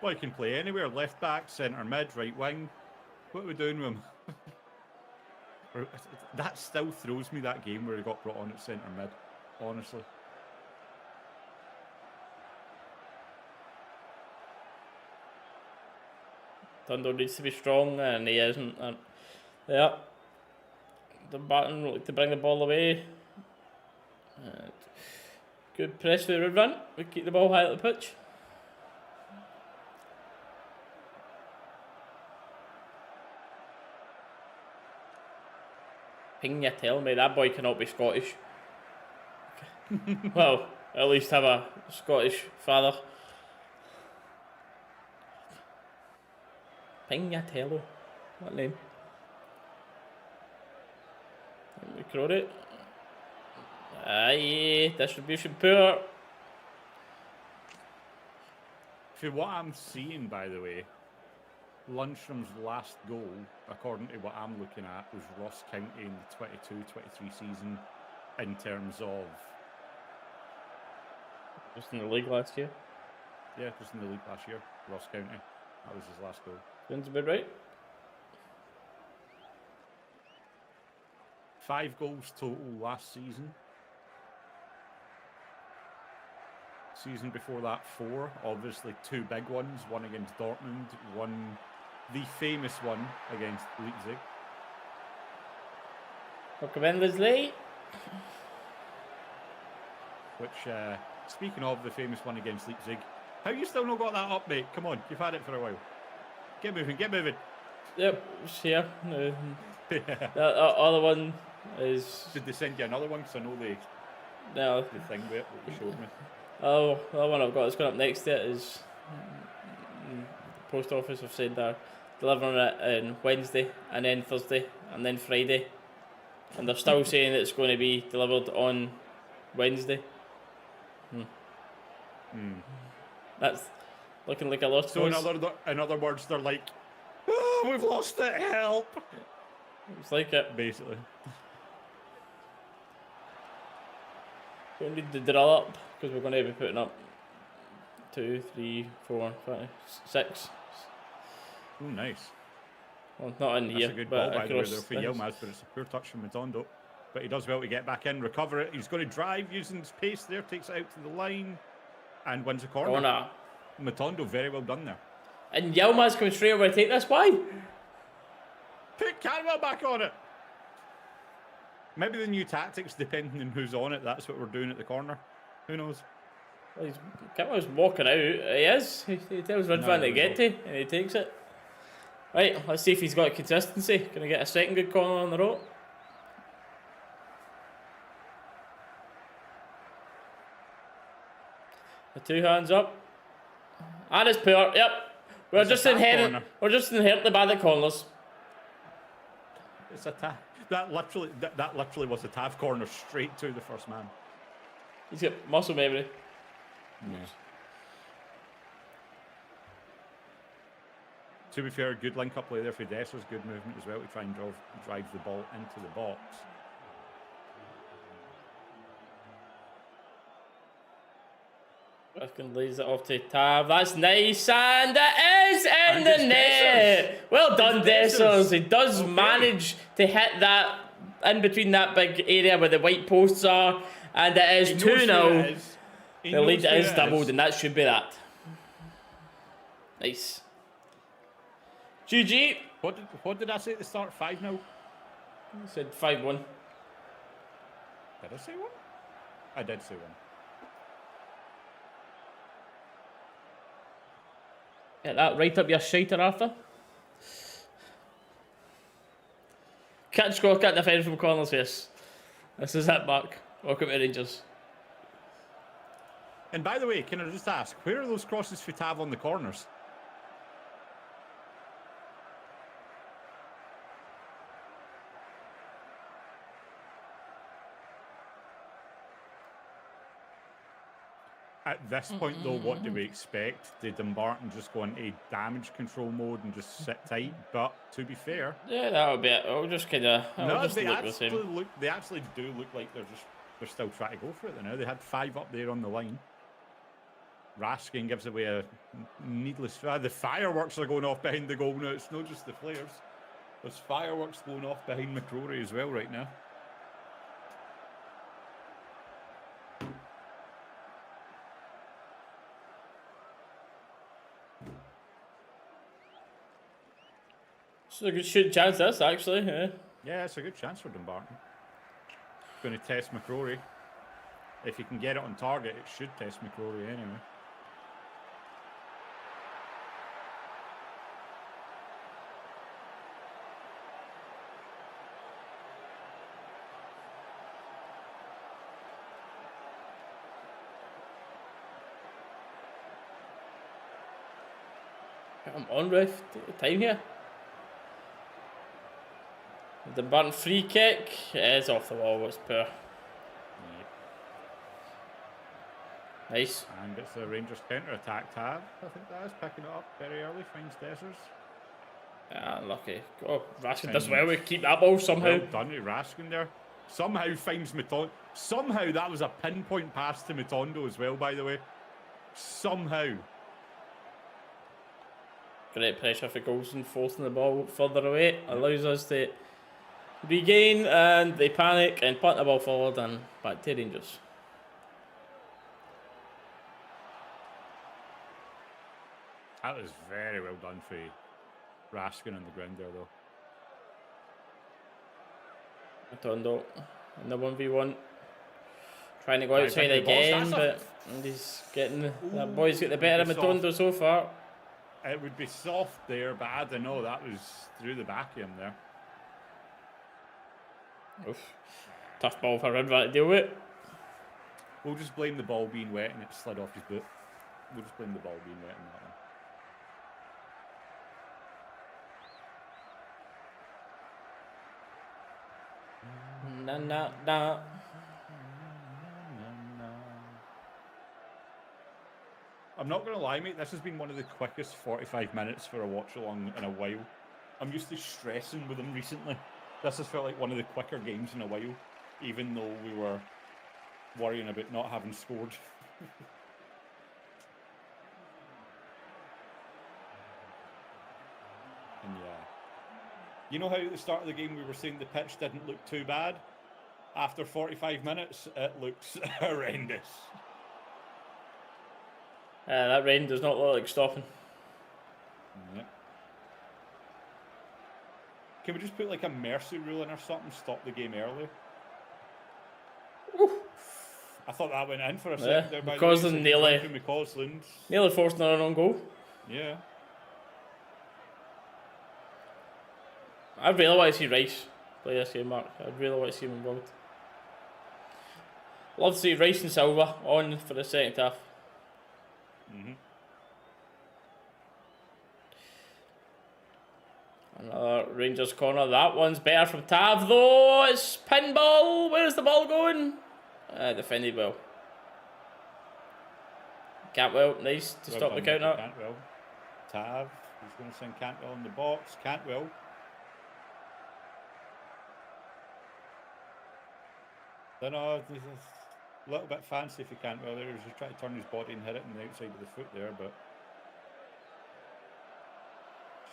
Well, he can play anywhere. Left back, centre mid, right wing. What are we doing with him? That still throws me, that game where he got brought on at centre mid, honestly. Thunder needs to be strong, and he isn't. And yeah, Dumbarton will like to bring the ball away. And good press for the Red Van. We keep the ball high at the pitch. Can you tell me that boy cannot be Scottish? Well, at least have a Scottish father. Pignatello. What name? Crowdy. Aye, distribution poor. For what I'm seeing, by the way, Lundstrom's last goal, according to what I'm looking at, was Ross County in the 22-23 season in terms of... Just in the league last year? Yeah, just in the league last year, Ross County. That was his last goal. Sounds about right. 5 goals total last season. Season before that, 4. Obviously, 2 big ones. One against Dortmund, one, the famous one, against Leipzig. Welcome in, Leslie. Which, speaking of the famous one against Leipzig, how you still not got that up, mate? Come on, you've had it for a while. Get moving, get moving. Yep, it's here. The other one is... Did they send you another one? Because I know No. the thing with it that you showed me. Oh, the other one I've got that's going up next to it is... Post office have said they're delivering it on Wednesday, and then Thursday, and then Friday. And they're still saying it's going to be delivered on Wednesday. That's looking like a lost So cause. in other words, they're like, oh, we've lost it, help! It's like it. Basically. We need to drill up, because we're going to be putting up 2, 3, 4, 5, 6. Oh, nice. Well, not in That's here, a good but ball, by the way, across there for this. Yilmaz, but it's a poor touch from Matondo. But he does well to get back in, recover it. He's going to drive using his pace there, takes it out to the line, and wins a corner. Matondo, very well done there. And Yilmaz coming straight over to take this. Why? Put Canwell back on it. Maybe the new tactics, depending on who's on it, that's what we're doing at the corner. Who knows? Well, Clements walking out. He is. He tells Red Van to get to, and he takes it. Right, let's see if he's got consistency. Can I get a second good corner on the road? The 2 hands up. And it's poor. Yep. We're just inheriting the bad at corners. It's a Tav. That literally was a Tav corner straight to the first man. He's got muscle memory. Yeah. To be fair, good link-up play there for Dessers. Good movement as well to try and drive the ball into the box. Raskin lays it off to Tav. That's nice, and it is in the net. Well done, Dessers. He does manage to hit that in between that big area where the white posts are, and it is 2-0. The lead is doubled, and that should be that. Nice. GG. What did I say at the start? 5-0? You said 5-1. Did I say 1? I did say 1. Get that right up your shiter, Arthur. Catch score, can't defend from corners, yes. This is it, Mark. Welcome to Rangers. And by the way, can I just ask, where are those crosses for Tav on the corners? At this point, though, what do we expect? Did Dumbarton just go into damage control mode and just sit tight? But to be fair, yeah, that'll be it. I'll just kind of they actually do look like they're still trying to go for it. Now they had 5 up there on the line. Raskin gives away a needless. The fireworks are going off behind the goal now. It's not just the flares. There's fireworks going off behind McCrory as well right now. It's a good shoot chance, this actually. Yeah, it's a good chance for Dumbarton. Going to test McCrory. If he can get it on target, it should test McCrory anyway. I'm on, ref. Take the time here. The Dumbarton free kick is off the wall. It's poor. Yep. Nice. And it's the Rangers counter-attack. Tav, I think that is picking it up very early. Finds Dessers. Lucky. Oh, Raskin does well. We keep that ball somehow. Well done to Raskin there. Somehow finds Matondo. Somehow that was a pinpoint pass to Matondo as well, by the way. Somehow. Great pressure for Golson, forcing the ball further away. Allows us to regain, and they panic and punt the ball forward and back to Rangers. That was very well done for Raskin on the ground there, though. Matondo in the 1v1. Trying to go outside again, but he's getting... That boy's got the better of Matondo so far. It would be soft there, but I don't know. That was through the back of him there. Oof. Tough ball for Ridva to deal with. We'll just blame the ball being wet and it slid off his boot. We'll just blame the ball being wet in that one. Nah. I'm not going to lie, mate. This has been one of the quickest 45 minutes for a watch-along in a while. I'm used to stressing with them recently. This has felt like one of the quicker games in a while, even though we were worrying about not having scored. And yeah. You know how at the start of the game we were saying the pitch didn't look too bad? After 45 minutes, it looks horrendous. That rain does not look like stopping. Yep. Can we just put like a mercy rule in or something? Stop the game early. Oof. I thought that went in for a second there. By McCausland nearly forced another own goal. Yeah. I'd really want to see Rice play this game, Mark. I'd really want to see him involved. Love to see Rice and Silva on for the second half. Another Rangers corner. That one's better from Tav though. It's pinball. Where's the ball going? Defended well. Cantwell, nice to stop the done, counter. Cantwell. Tav, he's going to send Cantwell in the box. Cantwell. Don't know, this is a little bit fancy for Cantwell there. He was just trying to turn his body and hit it on the outside of the foot there, but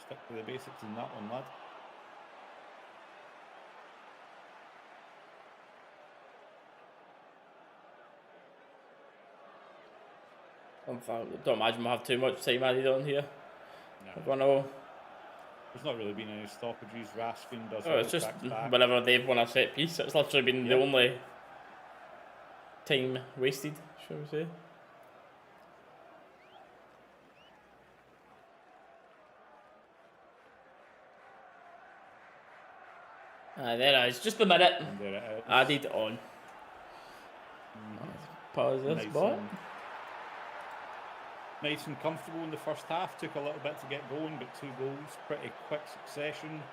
stick to the basics in that one, lad. Don't imagine we'll have too much time added on here. No. There's not really been any stoppages. Raskin does it's just whenever they've won a set piece, it's literally been the only time wasted, shall we say. There it is, just a minute. And there it is. Added on. Pause this bot. Nice and comfortable in the first half. Took a little bit to get going, but 2 goals, pretty quick succession.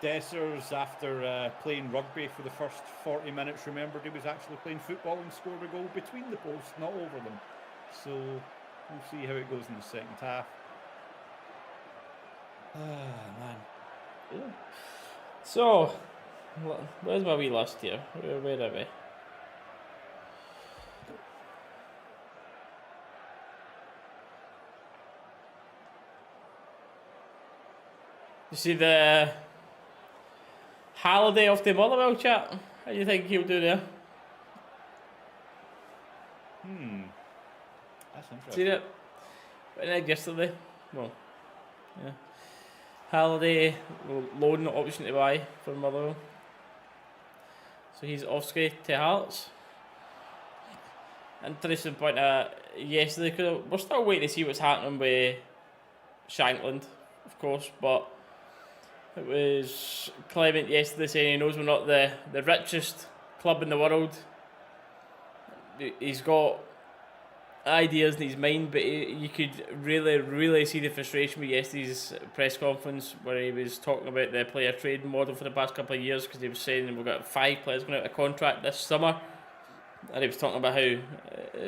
Dessers, after playing rugby for the first 40 minutes, remembered he was actually playing football and scored a goal between the posts, not over them. So we'll see how it goes in the second half. Man. Yeah. So, where's my wee list here? Where are we? You see the Halliday off the Motherwell chat? How do you think he'll do there? That's interesting. Seen it? Went yesterday. Well, yeah. Halliday, loan option to buy for Motherwell. So he's Oscar to Hearts. Interesting point yesterday, because we're still waiting to see what's happening with Shankland, of course, but it was Clement yesterday saying he knows we're not the richest club in the world. He's got ideas in his mind, but you could really see the frustration with yesterday's press conference where he was talking about the player trading model for the past couple of years, because he was saying we've got 5 players going out of contract this summer, and he was talking about how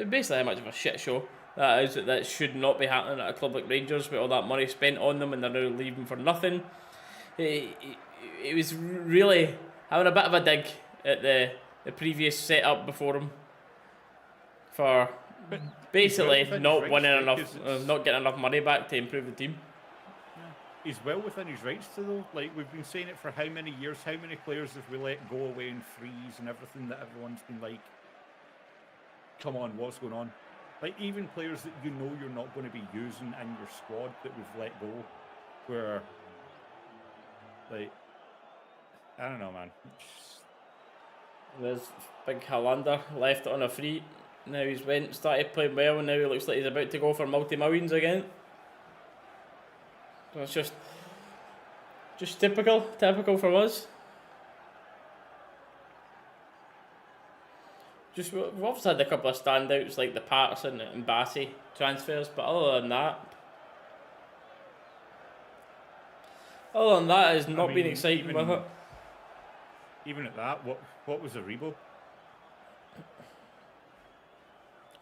basically how much of a shit show that is, that should not be happening at a club like Rangers with all that money spent on them and they're now leaving for nothing. He was really having a bit of a dig at the previous setup before him for basically not winning enough, not getting enough money back to improve the team. Yeah. He's well within his rights to, though. Like, we've been saying it for how many years? How many players have we let go away in freeze and everything that everyone's been like, come on, what's going on? Like, even players that you know you're not going to be using in your squad that we've let go, where, like, I don't know, man. There's big Hollander left on a free. Now he's started playing well, and now he looks like he's about to go for multi-millions again. So it's just typical for us. We've obviously had a couple of standouts like the Patterson and Bassey transfers, but other than that, it's not been exciting with it. Even at that, what was Aribo?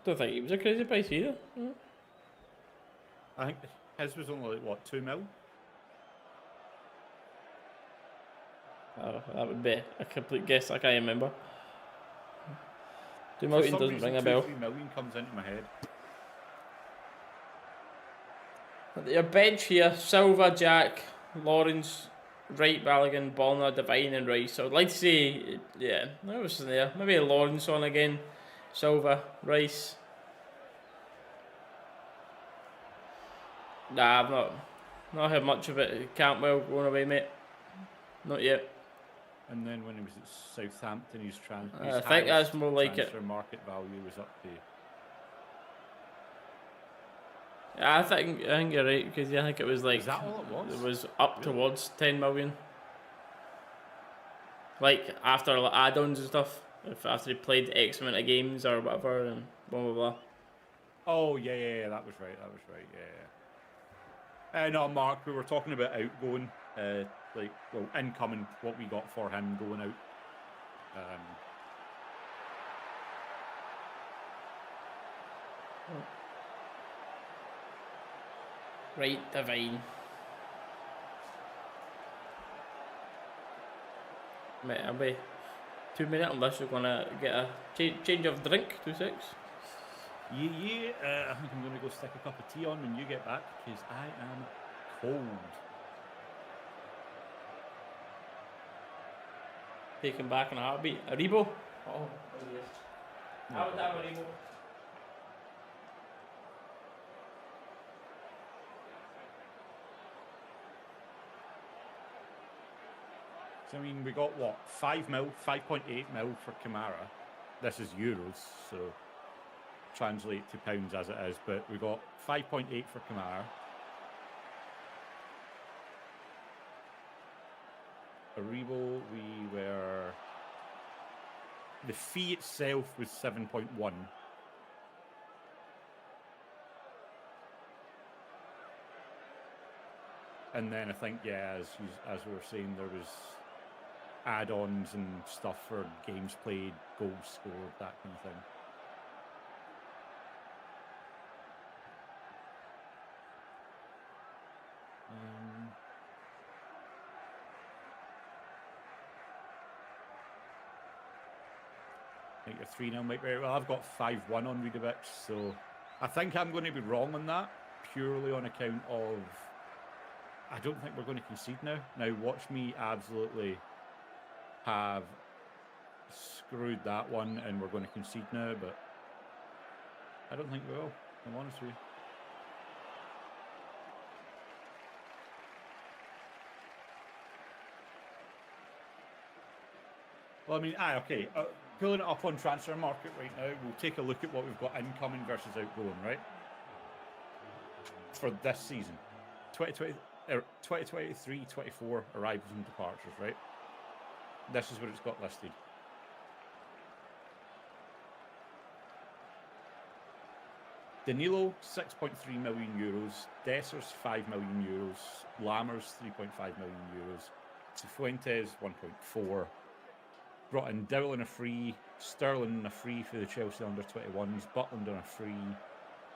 Don't think he was a crazy price either. I think his was only like, what, 2 mil? That would be a complete guess. I can't remember. 2 million doesn't ring a bell. 3 million comes into my head. Your bench here: Silva, Jack, Lawrence, Wright, Balogun, Ballner, Devine, and Rice. So I'd like to see, yeah, that was there. Maybe Lawrence on again. Silva, Rice. Nah, I've not heard much of it. Cantwell going away, mate. Not yet. And then when he was at Southampton, I think that's more like it. Market value was up to. Yeah, I think you're right, because I think it was like. Is that all it was? It was up towards 10 million. Like after add-ons and stuff. After he played X amount of games or whatever, and blah blah blah. Oh yeah, that was right, yeah. No, Mark, we were talking about outgoing, incoming, what we got for him going out. Right, divine. Mate, I'll be 2 minutes unless you're gonna get a change of drink. 2 6. Yeah. I think I'm going to go stick a cup of tea on when you get back because I am cold. Taken back in a heartbeat. A Rebo? Oh, yes. I would have a Rebo. So, I mean, we got what? 5 mil, 5.8 mil for Kamara. This is euros, so translate to pounds as it is. But we got 5.8 for Kamara. Aribo, we were... The fee itself was 7.1. And then I think, yeah, as we were saying, there was add-ons and stuff for games played, goals scored, that kind of thing. I think your 3-0 might be right. Well, I've got 5-1 on Readabix, so I think I'm going to be wrong on that, purely on account of I don't think we're going to concede now. Now, watch me absolutely have screwed that one and we're going to concede now, but I don't think we will, I'm honest with you. Well, I mean, okay. Pulling it up on transfer market right now, we'll take a look at what we've got incoming versus outgoing, right? For this season. 2023-24 arrivals and departures, right? This is what it's got listed. Danilo, 6.3 million euros. Dessers, 5 million euros. Lammers, 3.5 million euros. Cifuentes, 1.4. Brought in Dowell on a free. Sterling on a free for the Chelsea under-21s. Butland on a free.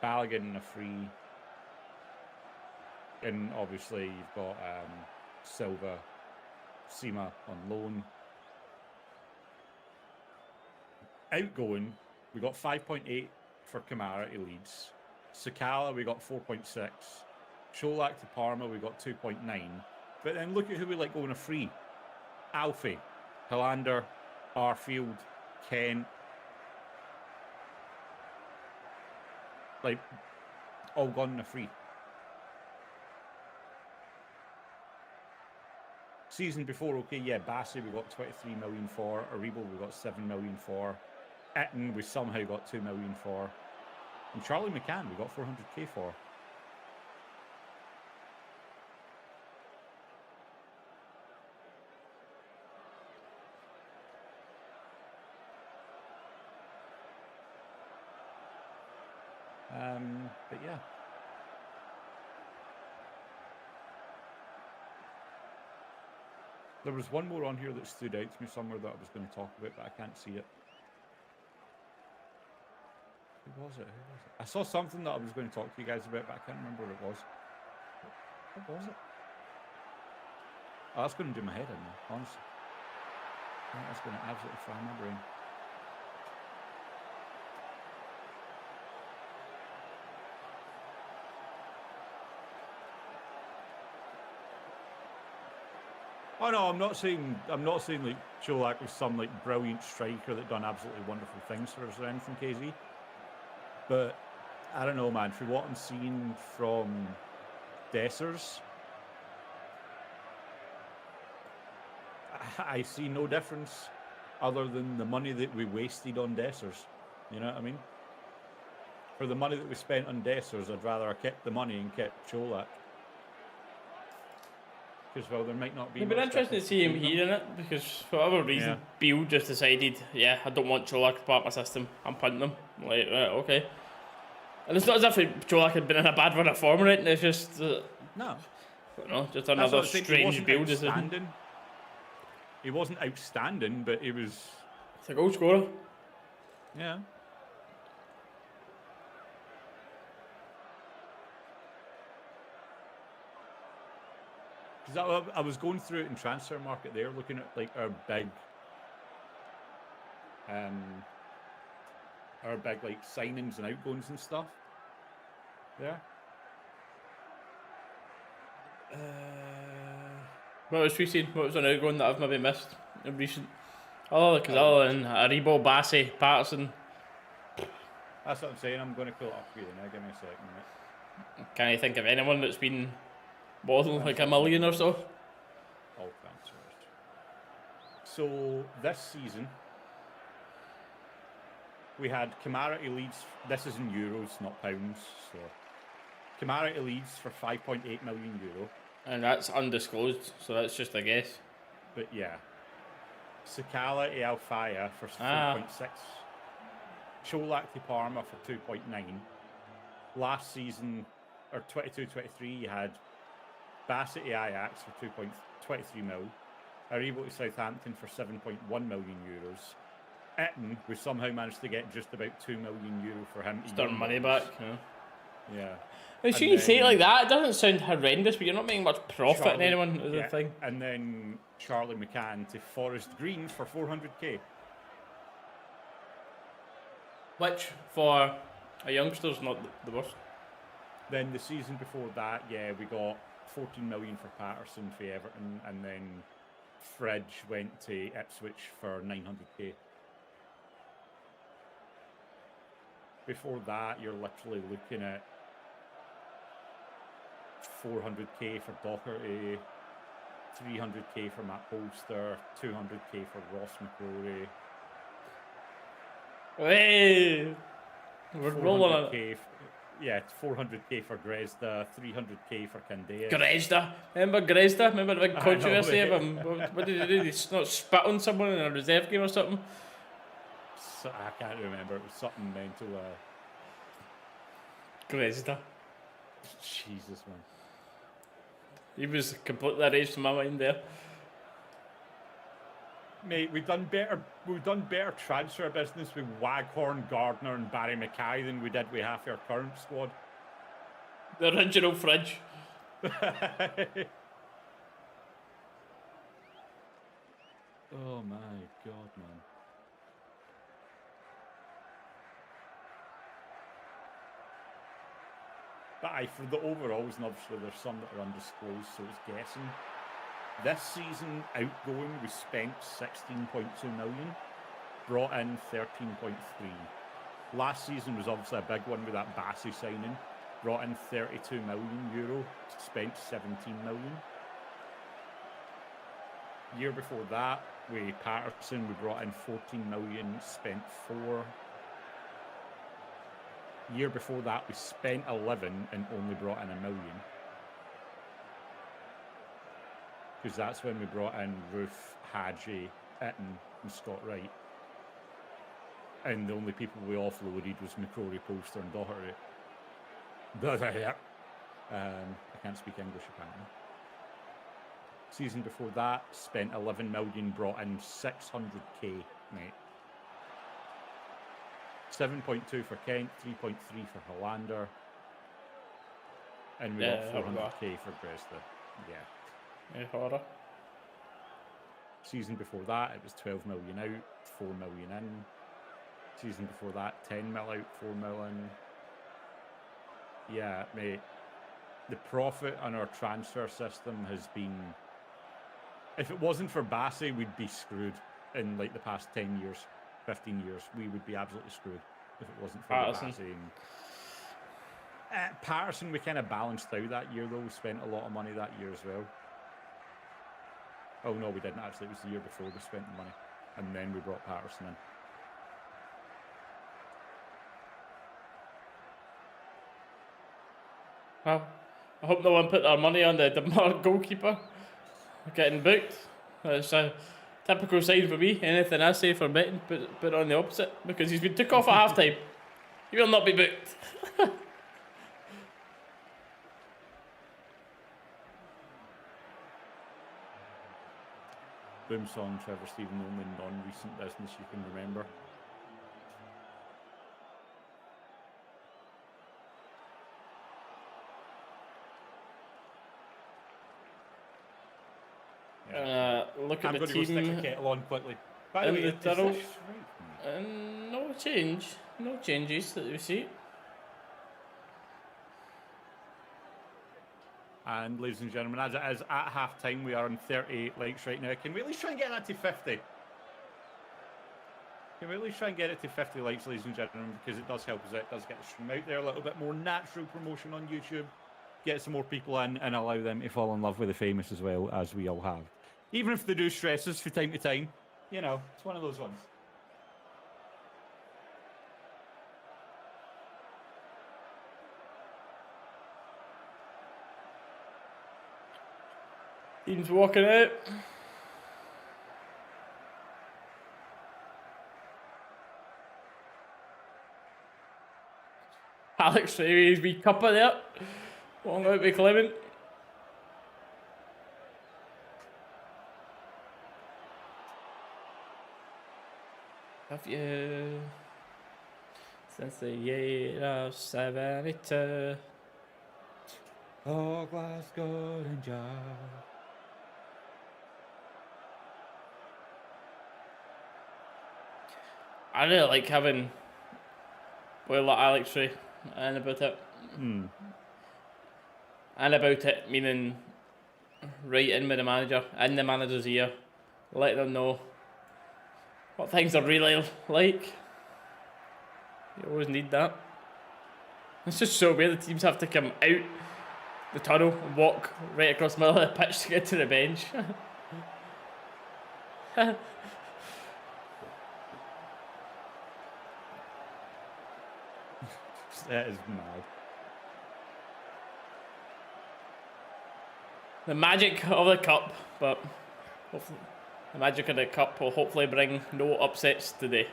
Balogun on a free. And obviously you've got Silva, Sima on loan. Outgoing, we got 5.8 for Kamara to Leeds. Sakala, we got 4.6. Cholak to Parma, we got 2.9. But then look at who we let go on a free. Alfie, Hollander, Arfield, Kent. Like, all gone on a free. Season before, okay, yeah, Bassi we got 23 million for. Aribo we got 7 million for. Etten we somehow got 2 million for. And Charlie McCann we got 400k for. But yeah. There was one more on here that stood out to me somewhere that I was going to talk about, but I can't see it. Who was it? I saw something that I was going to talk to you guys about, but I can't remember what it was. What was it? Oh, that's going to do my head in, honestly. I think that's going to absolutely fry my brain. Oh no, I'm not saying like Cholak was some like brilliant striker that done absolutely wonderful things for us or anything, KZ. But I don't know, man. For what I'm seeing from Dessers, I see no difference other than the money that we wasted on Dessers. You know what I mean? For the money that we spent on Dessers, I'd rather have kept the money and kept Cholak. Because, well, there might not be. It'd be interesting to see him here in it, because for whatever reason, Beale just decided, yeah, I don't want Cholak to part of my system. I'm punting him. Like, right, okay. And it's not as if Cholak had been in a bad run of form, right? It's just no, I don't know, just another strange Beale decision. He wasn't outstanding, but he was. It's a goal scorer. Yeah. Because I was going through it in transfer market there, looking at like our big like signings and outgoings and stuff. Yeah. What was we seen? What was an outgoing that I've maybe missed in recent? Oh, because other than Aribo, Bassey, Patterson. That's what I'm saying. I'm going to pull it up for you now. Give me a second, mate. Can you think of anyone that's been more than like $1 million or so? All transfers. So this season, we had Kamara to Leeds. This is in euros, not pounds. So Kamara to Leeds for €5.8 million. And that's undisclosed, so that's just a guess. But yeah. Sakala to Alfaya for 4.6. Cholak to Parma for 2.9. Last season, or 22-23, you had Bassett to Ajax for 2.23 mil. Aribo to Southampton for 7.1 million euros. Eton, we somehow managed to get just about €2 million for him. Start money back. Yeah. I see you say it like that, it doesn't sound horrendous, but you're not making much profit in anyone, is the thing. And then Charlie McCann to Forest Green for 400k. Which, for a youngster's not the worst. Then the season before that, yeah, we got 14 million for Patterson for Everton, and then Fridge went to Ipswich for 900k. Before that, you're literally looking at 400k for Doherty, 300k for Matt Polster, 200k for Ross McCrory. Hey! We're rolling on it. Yeah, 400k for Grezda, 300k for Candea. Grezda? Remember Grezda? Remember the big controversy of him? What did he do? Did he not spit on someone in a reserve game or something? So, I can't remember. It was something mental. Grezda. Jesus, man. He was completely erased from my mind there. Mate, we've done better transfer business with Waghorn, Gardner, and Barry Mackay than we did with half our current squad. The original Fridge. Oh my god, man. But for the overalls, and obviously there's some that are undisclosed, so it's guessing. This season, outgoing, we spent 16.2 million, brought in 13.3. Last season was obviously a big one with that Bassey signing, brought in 32 million euro, spent 17 million. Year before that, with Patterson, we brought in 14 million, spent 4. Year before that, we spent 11 and only brought in 1 million. Because that's when we brought in Roof, Hadji, Eton, and Scott Wright. And the only people we offloaded was McCrory, Polster, and Doherty. I can't speak English apparently. Season before that, spent 11 million, brought in 600k, mate. 7.2 for Kent, 3.3 for Hollander. And we got 400k for Grezda. Yeah. Horror. Season before that, it was 12 million out, 4 million in. Season before that, 10 mil out, 4 mil in. Yeah, mate. The profit on our transfer system has been... If it wasn't for Bassey, we'd be screwed in like the past 10 years, 15 years. We would be absolutely screwed if it wasn't for Bassey. Patterson, we kind of balanced out that year, though. We spent a lot of money that year as well. Oh, no, we didn't, actually. It was the year before we spent the money. And then we brought Patterson in. Well, I hope no one put their money on the Dumbarton goalkeeper getting booked. It's a typical sign for me. Anything I say for betting, put it on the opposite. Because he's been took off at half time. He will not be booked. Boomsong, Trevor Stephen, only non-recent business you can remember. Look at I'm the going to go stick the team kettle on quickly. By the and way, the is this tunnels. right? And no change. No changes that we see. And ladies and gentlemen, as it is at half time, we are on 38 likes right now. Can we at least try and get that to 50? Can we at least try and get it to 50 likes, ladies and gentlemen, because it does help us out. It does get the stream out there a little bit more natural promotion on YouTube. Get some more people in and allow them to fall in love with the famous as well, as we all have. Even if they do stress us from time to time, you know, it's one of those ones. Team's walking out. Alex Ravey's wee cuppa there. Long out with Clement. Have you since the year of 72? Oh, Glasgow and Jar. I really like having like Alex Ray and about it. And about it meaning right in with the manager, in the manager's ear, let them know what things are really like. You always need that. It's just so weird the teams have to come out the tunnel and walk right across the middle of the pitch to get to the bench. That is mad. The magic of the cup, but hopefully the magic of the cup will hopefully bring no upsets today.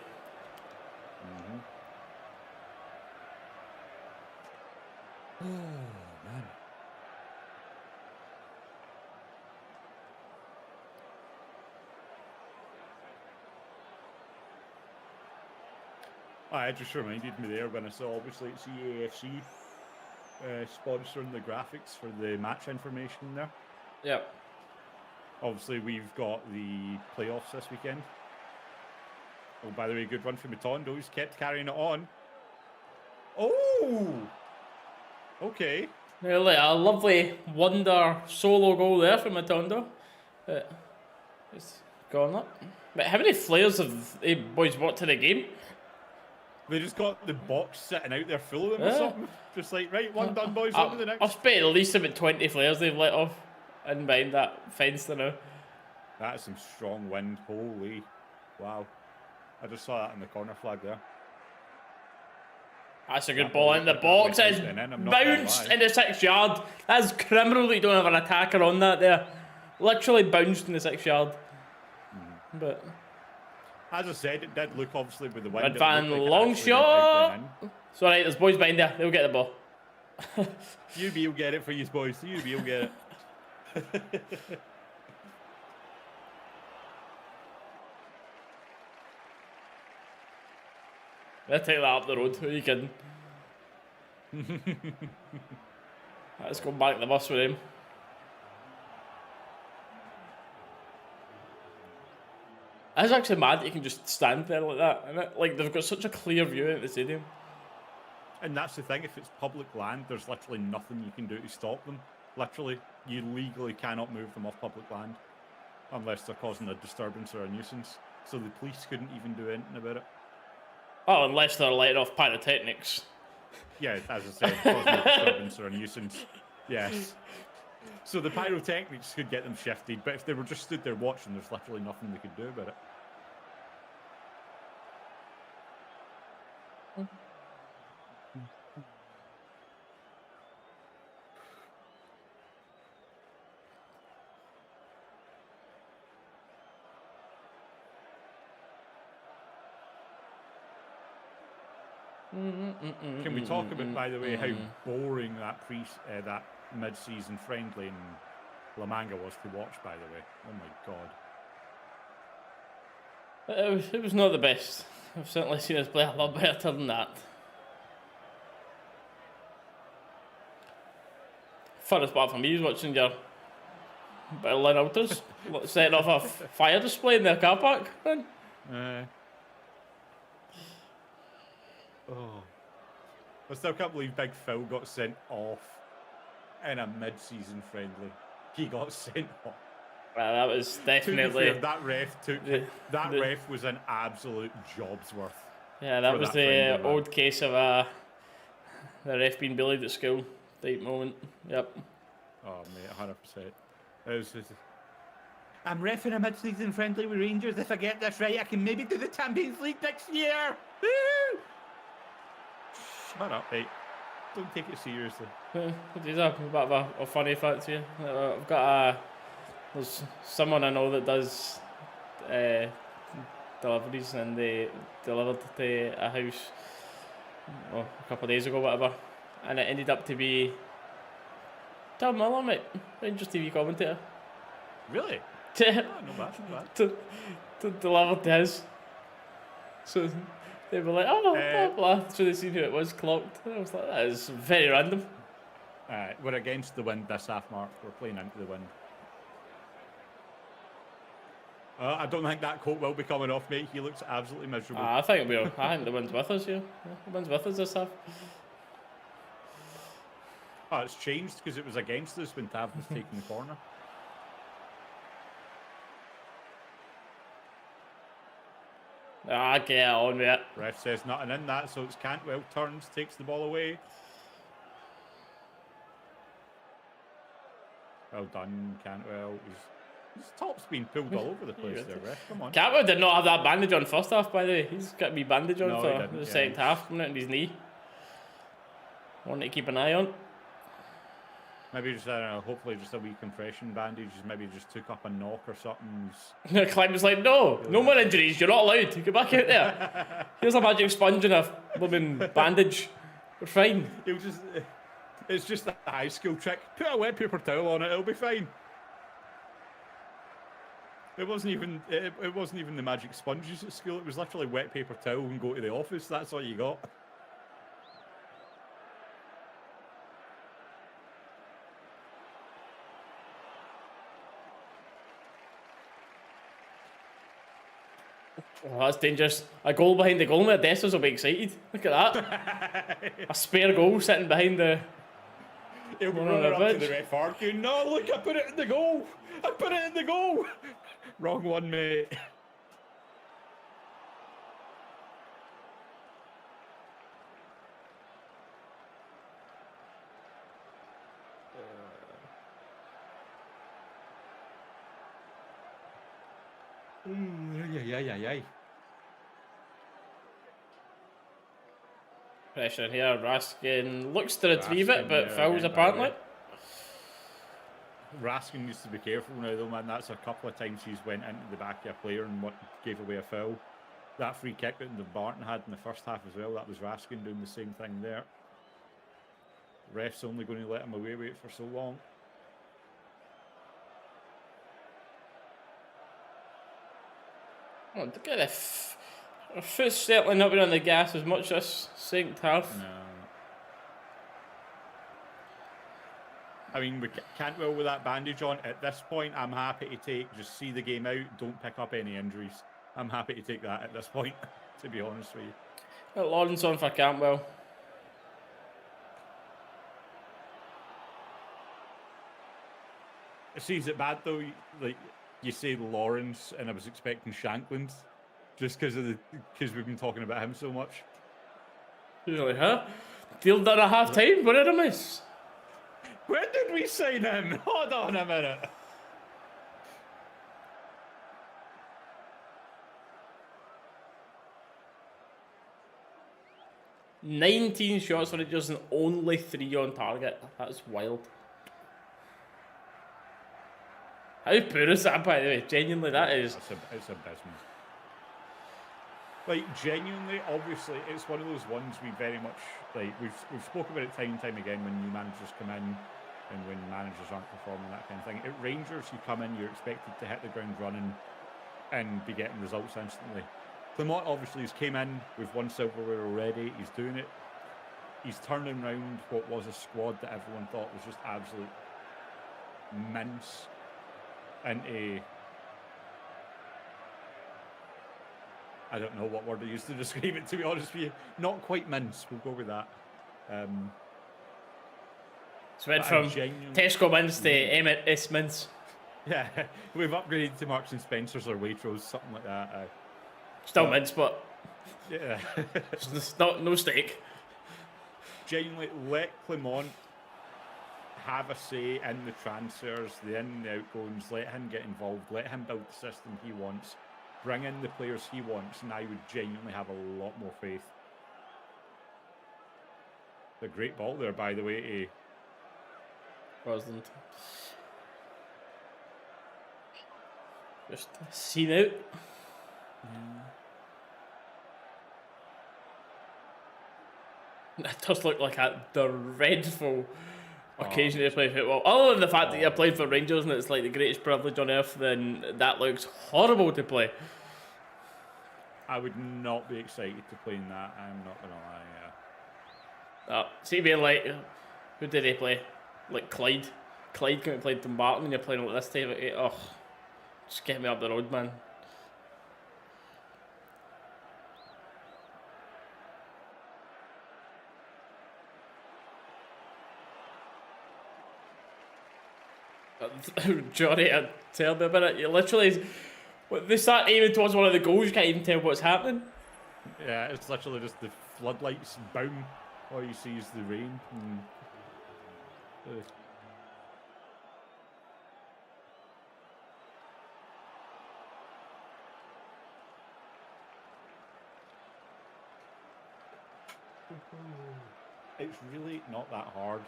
Oh, man. It just reminded me there when I saw, obviously, it's EAFC sponsoring the graphics for the match information there. Yep. Obviously, we've got the playoffs this weekend. Oh, by the way, good run from Matondo. He's kept carrying it on. Oh! Okay. Really, a lovely wonder solo goal there from Matondo. It's gone up. But how many flares have they boys brought to the game? They just got the box sitting out there full of them or something. Just like, right, one done, boys, on to the next. I've bet at least about 20 flares they've let off in behind that fence there now. That's some strong wind. Holy. Wow. I just saw that in the corner flag there. That's a good ball in the box. It's bounced in the 6 yard. That's criminal that you don't have an attacker on that there. Literally bounced in the 6 yard. But as I said, it did look obviously with the wind. Red Van long shot. It's alright, there's boys behind there. They'll get the ball. UB will get it for you boys. UB will get it. Let's take that up the road. Who are you kidding? Let's go back to the bus with him. It's actually mad that you can just stand there like that, isn't it? Like, they've got such a clear view at the stadium. And that's the thing, if it's public land, there's literally nothing you can do to stop them. Literally, you legally cannot move them off public land unless they're causing a disturbance or a nuisance. So the police couldn't even do anything about it. Oh, unless they're lighting off pyrotechnics. Yeah, as I said, causing a disturbance or a nuisance. Yes. So the pyrotechnics could get them shifted, but if they were just stood there watching, there's literally nothing they could do about it. Can we talk about, by the way, how boring that that mid-season friendly in La Manga was to watch, by the way? Oh my god. It was not the best. I've certainly seen us play a lot better than that. Funnest part for me was watching your Bit of Lynn Alters setting off a fire display in their car park. Man. Oh. I still can't believe Big Phil got sent off in a mid-season friendly. He got sent off. Well, that was definitely... To be fair, that ref was an absolute job's worth. Yeah, that was the old case of the ref being bullied at school type moment. Yep. Oh, mate, 100%. It was just... I'm reffing a mid-season friendly with Rangers. If I get this right, I can maybe do the Champions League next year. Woo! Shut up, mate. Don't take it seriously. There's a bit of a funny fact here. I've got there's someone I know that does deliveries, and they delivered to a house a couple of days ago, whatever, and it ended up to be Tom Miller, mate, Rangers TV commentator. Really? Oh, no bad. to deliver to his. So they were like, oh, blah, blah. So they seen who it was, clocked. And I was like, that is very random. We're against the wind this half, Mark. We're playing into the wind. I don't think that coat will be coming off, mate. He looks absolutely miserable. I think the wind's with us, yeah. The wind's with us this half. Oh, it's changed because it was against us when Tav was taking the corner. Get on with it. Ref says nothing in that, so it's Cantwell turns, takes the ball away. Well done, Cantwell. His top's been pulled all over the place there, ref. Come on. Cantwell did not have that bandage on first half, by the way. He's got a wee bandage on for the second half coming out in his knee. One to keep an eye on. Maybe just, hopefully just a wee compression bandage. Maybe just took up a knock or something. Clements like, no more injuries. You're not allowed. Get back out there. Here's a magic sponge and a blooming bandage. We're fine. It's just a high school trick. Put a wet paper towel on it. It'll be fine. It wasn't even the magic sponges at school. It was literally wet paper towel and go to the office. That's all you got. Oh, that's dangerous. A goal behind the goal, my Destas will be excited. Look at that. A spare goal sitting behind the... He'll be running up to the ref arguing, no, look, I put it in the goal. I put it in the goal. Wrong one, mate. Yeah. Pressure here. Raskin looks to retrieve it, but fouls apparently. Raskin needs to be careful now, though, man. That's a couple of times he's went into the back of a player and gave away a foul. That free kick that Dumbarton had in the first half as well, that was Raskin doing the same thing there. Ref's only going to let him away with it for so long. Oh, look at this. Our foot's certainly not been on the gas as much this second half. No. I mean, we Cantwell with that bandage on, at this point, I'm happy to just see the game out, don't pick up any injuries. I'm happy to take that at this point, to be honest with you. Got Lawrence on for Cantwell. Is it bad though? Like you say Lawrence, and I was expecting Shankland, just because we've been talking about him so much. You're like, huh? Deal done at half time. What did I miss? When did we sign him? Hold on a minute. "19 shots for Rangers and only 3 on target. That's wild. How poor is that, by the way? Genuinely, that is. It's abysmal. Like, genuinely, obviously, it's one of those ones we very much, like, we've spoken about it time and time again when new managers come in and when managers aren't performing, that kind of thing. At Rangers, you come in, you're expected to hit the ground running and be getting results instantly. Clements obviously has came in, we've won silverware already, he's doing it. He's turning around what was a squad that everyone thought was just absolute mince into... I don't know what word to use to describe it, to be honest with you. Not quite mince, we'll go with that. So went from Tesco mince to M&S mince. Yeah, we've upgraded to Marks and Spencer's or Waitrose, something like that. Still mince, but yeah, it's not no steak. Genuinely, let Clements have a say in the transfers, the in and the outgoings. Let him get involved. Let him build the system he wants. Bring in the players he wants, and I would genuinely have a lot more faith. A great ball there, by the way, to Wasn't. Just seen out. It does look like a dreadful occasion to play football. Other than the fact that you're playing for Rangers and it's like the greatest privilege on earth, then that looks horrible to play. I would not be excited to play in that, I'm not going to lie, yeah. See, being like, who did he play? Like Clyde. Clyde couldn't play Dumbarton when you're playing like this type of... Oh, just get me up the road, man. Johnny, tell me about it. You literally... They start aiming towards one of the goals, you can't even tell what's happening. Yeah, it's literally just the floodlights boom. All you see is the rain. It's really not that hard.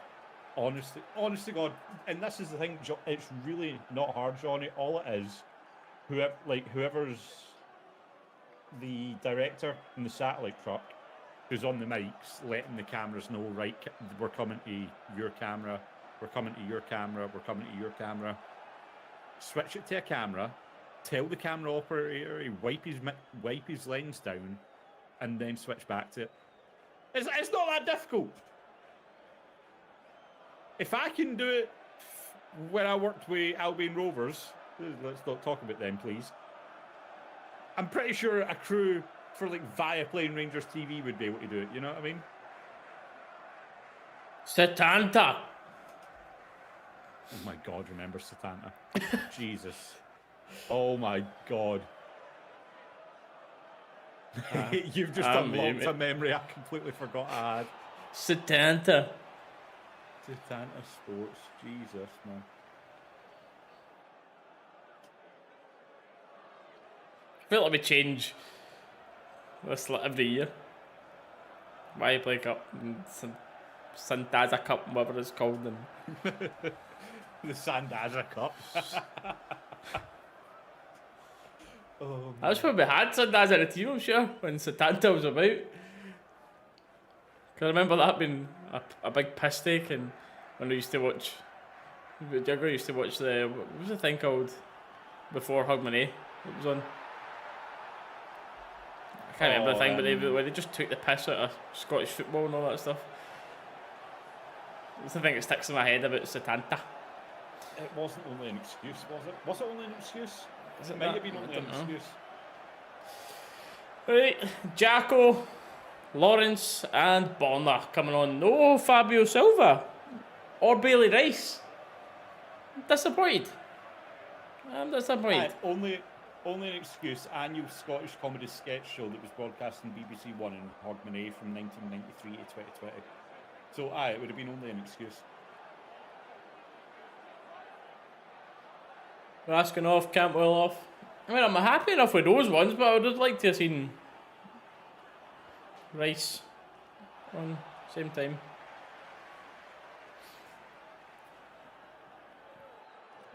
Honestly, God, and this is the thing, it's really not hard, Johnny. All it is, whoever's the director in the satellite truck who's on the mics, letting the cameras know, right, we're coming to your camera, we're coming to your camera, we're coming to your camera. Switch it to a camera, tell the camera operator to wipe his lens down, and then switch back to it. It's not that difficult. If I can do it when I worked with Albion Rovers, let's not talk about them, please. I'm pretty sure a crew for like Viaplay and Rangers TV would be able to do it. You know what I mean? Setanta. Oh my God! Remember Setanta? Jesus! Oh my God! You've just unlocked a memory I completely forgot I had. Setanta. Setanta Sports. Jesus, man. I feel like we change this every year. Viaplay Cup and Santaza Cup, whatever it's called. And the Sandaza Cup. Oh, that's when we had Sandaza in a team, I'm sure, when Setanta was about. Cause I remember that being a big piss take, and when we used to watch, Jugger used to watch what was the thing called before Hogmanay? It was on. I can't remember the thing, but where they just took the piss out of Scottish football and all that stuff. It's the thing that sticks in my head about Setanta. It wasn't only an excuse, was it? Was it only an excuse? It might have been only an excuse. Right, Jacko, Lawrence and Bonner coming on. No Fabio Silva or Bailey Rice. Disappointed. I'm disappointed. Only an excuse. Annual Scottish comedy sketch show that was broadcast on BBC One in Hogmanay from 1993 to 2020. So it would have been only an excuse. Raskin off, Campbell off. I mean, I'm happy enough with those ones, but I would have liked to have seen Rice on same time.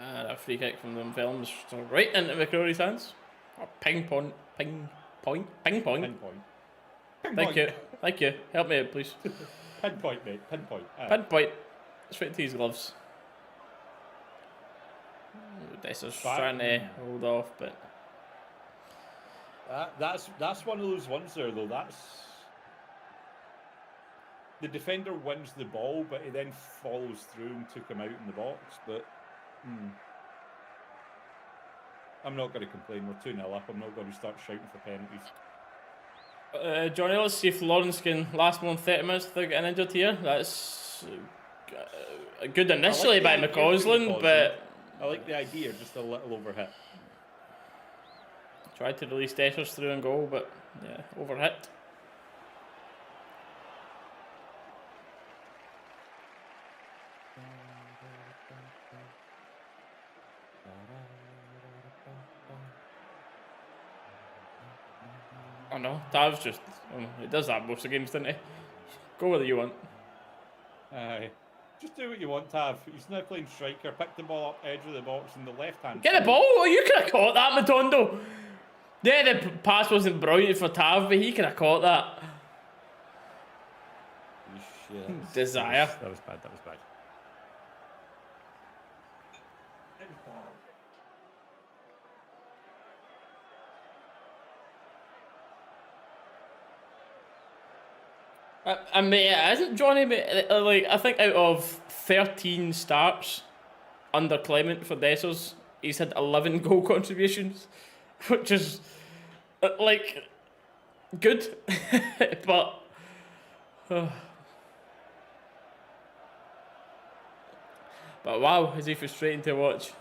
A free kick from them films right into McCrory's hands. Oh, ping point. Thank you. Help me out, please. Pinpoint, mate. Pinpoint. Pinpoint. Straight to his gloves. Desser's trying to hold off, but that's one of those ones there, though. That's the defender wins the ball, but he then follows through and took him out in the box. But I'm not going to complain. We're 2-0 up. I'm not going to start shouting for penalties. Johnny, let's see if Lawrence can last more than 30 minutes without getting injured here. That's good initially by McCausland, but I like the idea, just a little overhit. Tried to release Dessers through and goal, but yeah, overhit. Oh no, Tav's just, he does that most of the games, doesn't he? Go whether you want. Aye. Just do what you want, Tav. He's now playing striker. Pick the ball up, edge of the box, in the left hand. Get the ball! Oh, you could have caught that, Matondo! Yeah, the pass wasn't brilliant for Tav, but he could have caught that. Shit. Desire. That was bad, that was bad. I mean, isn't Johnny, like, I think out of 13 starts under Clement for Dessers, he's had 11 goal contributions, which is, like, good, but... But wow, is he frustrating to watch.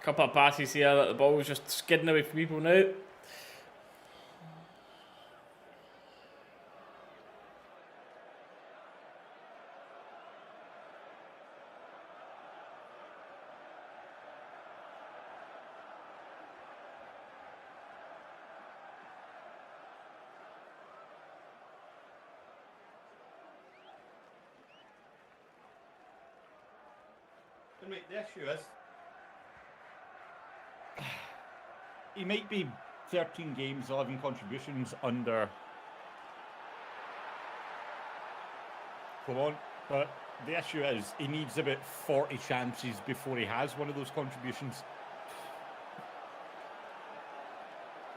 Couple of passes here that the ball was just skidding away from people now. Mate, the issue is he might be 13 games, 11 contributions under Clement, but the issue is he needs about 40 chances before he has one of those contributions.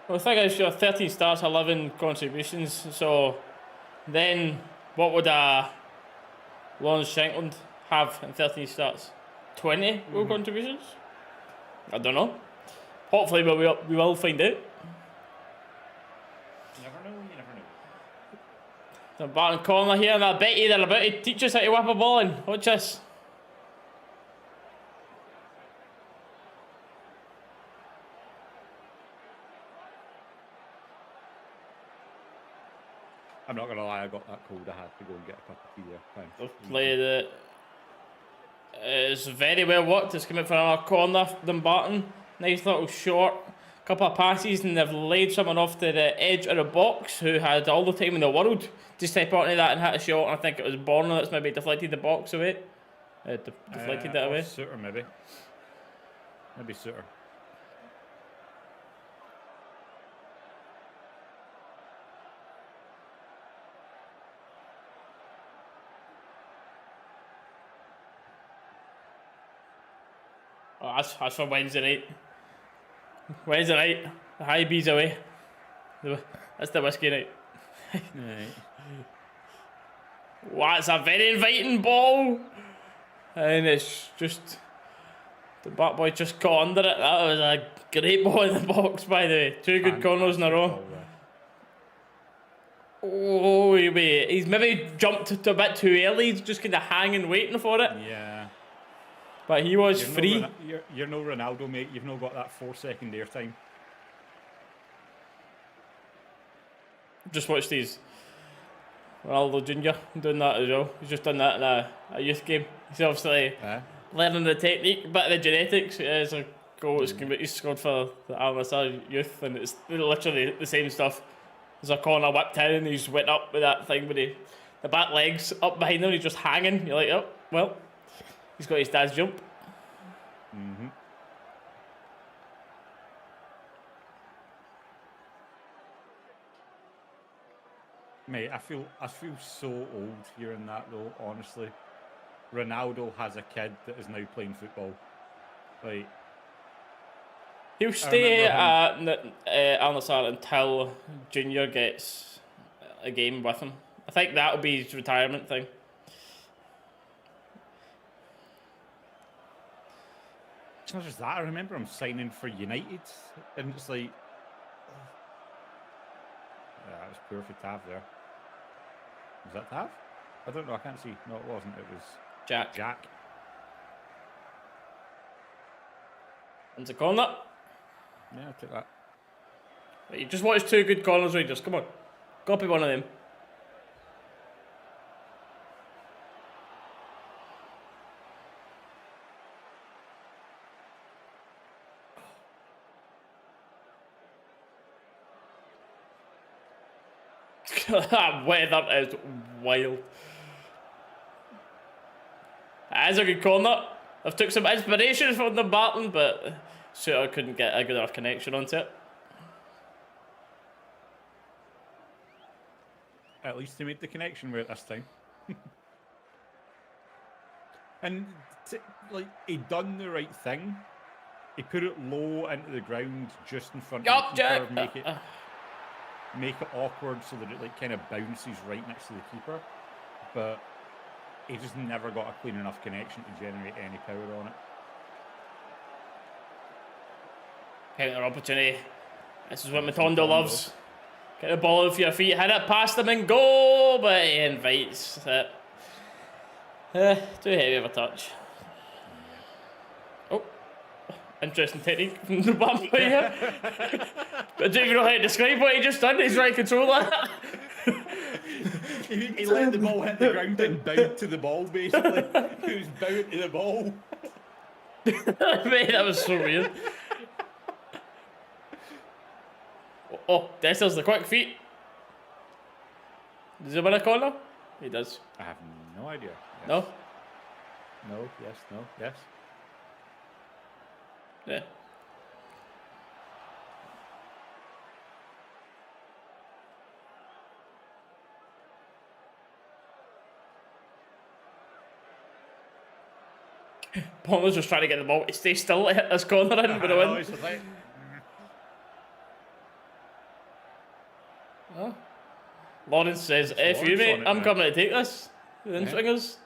Well, the thing is, you're 13 starts, 11 contributions, so then what would Lawrence Shankland have in 13 starts? 20 goal contributions? I don't know. Hopefully we will find out. You never know, you never know. Dumbarton corner here, and I bet you they're about to teach us how to whip a ball in. Watch this. I'm not going to lie, I got that cold. I had to go and get a cup of tea there. Thanks. They've played it. It's very well worked. It's coming from another corner. Dumbarton. Nice little short. Couple of passes, and they've laid someone off to the edge of the box who had all the time in the world to step onto that and hit a shot. And I think it was Borna that's maybe deflected the box away. Deflected that away. Suter, maybe. Maybe Suter. Oh, that's for Wednesday night. Wednesday night, the high bees away. That's the whiskey night. Right. Wow, it's a very inviting ball. And it's just... The back boy just got under it. That was a great ball in the box, by the way. Two good corners in a row. Oh, wait. He's maybe jumped a bit too early. He's just kind of hanging, waiting for it. Yeah. But he was free. You're no Ronaldo, mate. You've not got that 4-second airtime. Just watched these. Ronaldo Jr. doing that as well. He's just done that in a youth game. He's obviously learning the technique, bit of the genetics. It's a goal he's scored for the Al Nassr youth, and it's literally the same stuff. There's a corner whipped in, and he's went up with that thing with the back legs up behind him. He's just hanging. You're like, oh, well. He's got his dad's jump. Mate, I feel so old hearing that though, honestly. Ronaldo has a kid that is now playing football. Like, He'll stay at Al Nassr until Junior gets a game with him. I think that'll be his retirement thing. It's not just that. I remember him signing for United, and it's like, yeah, it was poor for Tav there. Was that Tav? I don't know. I can't see. No, it wasn't. It was Jack. Jack. It's a corner. Yeah, I'll take that. You just watched 2 good corners, Rangers. Come on. Copy one of them. That weather is wild. That is a good corner. I've took some inspiration from Dumbarton, but Suter couldn't get a good enough connection onto it. At least he made the connection with it this time. And like, he done the right thing. He put it low into the ground, just in front of the keeper, make it awkward so that it like kind of bounces right next to the keeper. But he just never got a clean enough connection to generate any power on it. Counter opportunity. This is what Matondo loves. Get the ball off your feet, hit it past him and go, but he invites it. Too heavy of a touch. Oh, interesting technique from the bum player. I don't even know how to describe what he just done. He's right to control that. He let the ball hit the ground and bowed to the ball, basically. He was bowing to the ball. Mate, that was so weird. Oh, Desser's the quick feet. Does he win a corner? He does. I have no idea. Yes. No? No, yes, no, yes. Yeah. Bonner's just trying to get the ball to stay still to hit this corner in with a win. Oh. Lawrence says, F you, mate, I'm coming to take this. The in-swingers.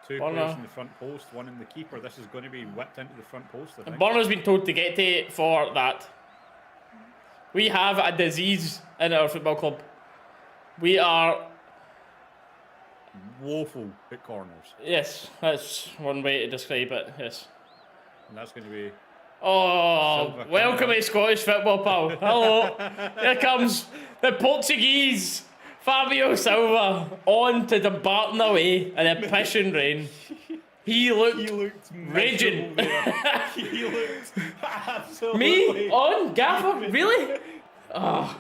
Two players in the front post, one in the keeper. This is going to be whipped into the front post, I think. Bonner's been told to get to it for that. We have a disease in our football club. We are woeful at corners. Yes, that's one way to describe it, yes. And that's going to be... Oh, welcome to Scottish football, pal. Hello. Here comes the Portuguese Fabio Silva on to Dumbarton away in a pissing rain. He looked raging. He looked absolutely... Me? On? Gaffer? Really? Oh.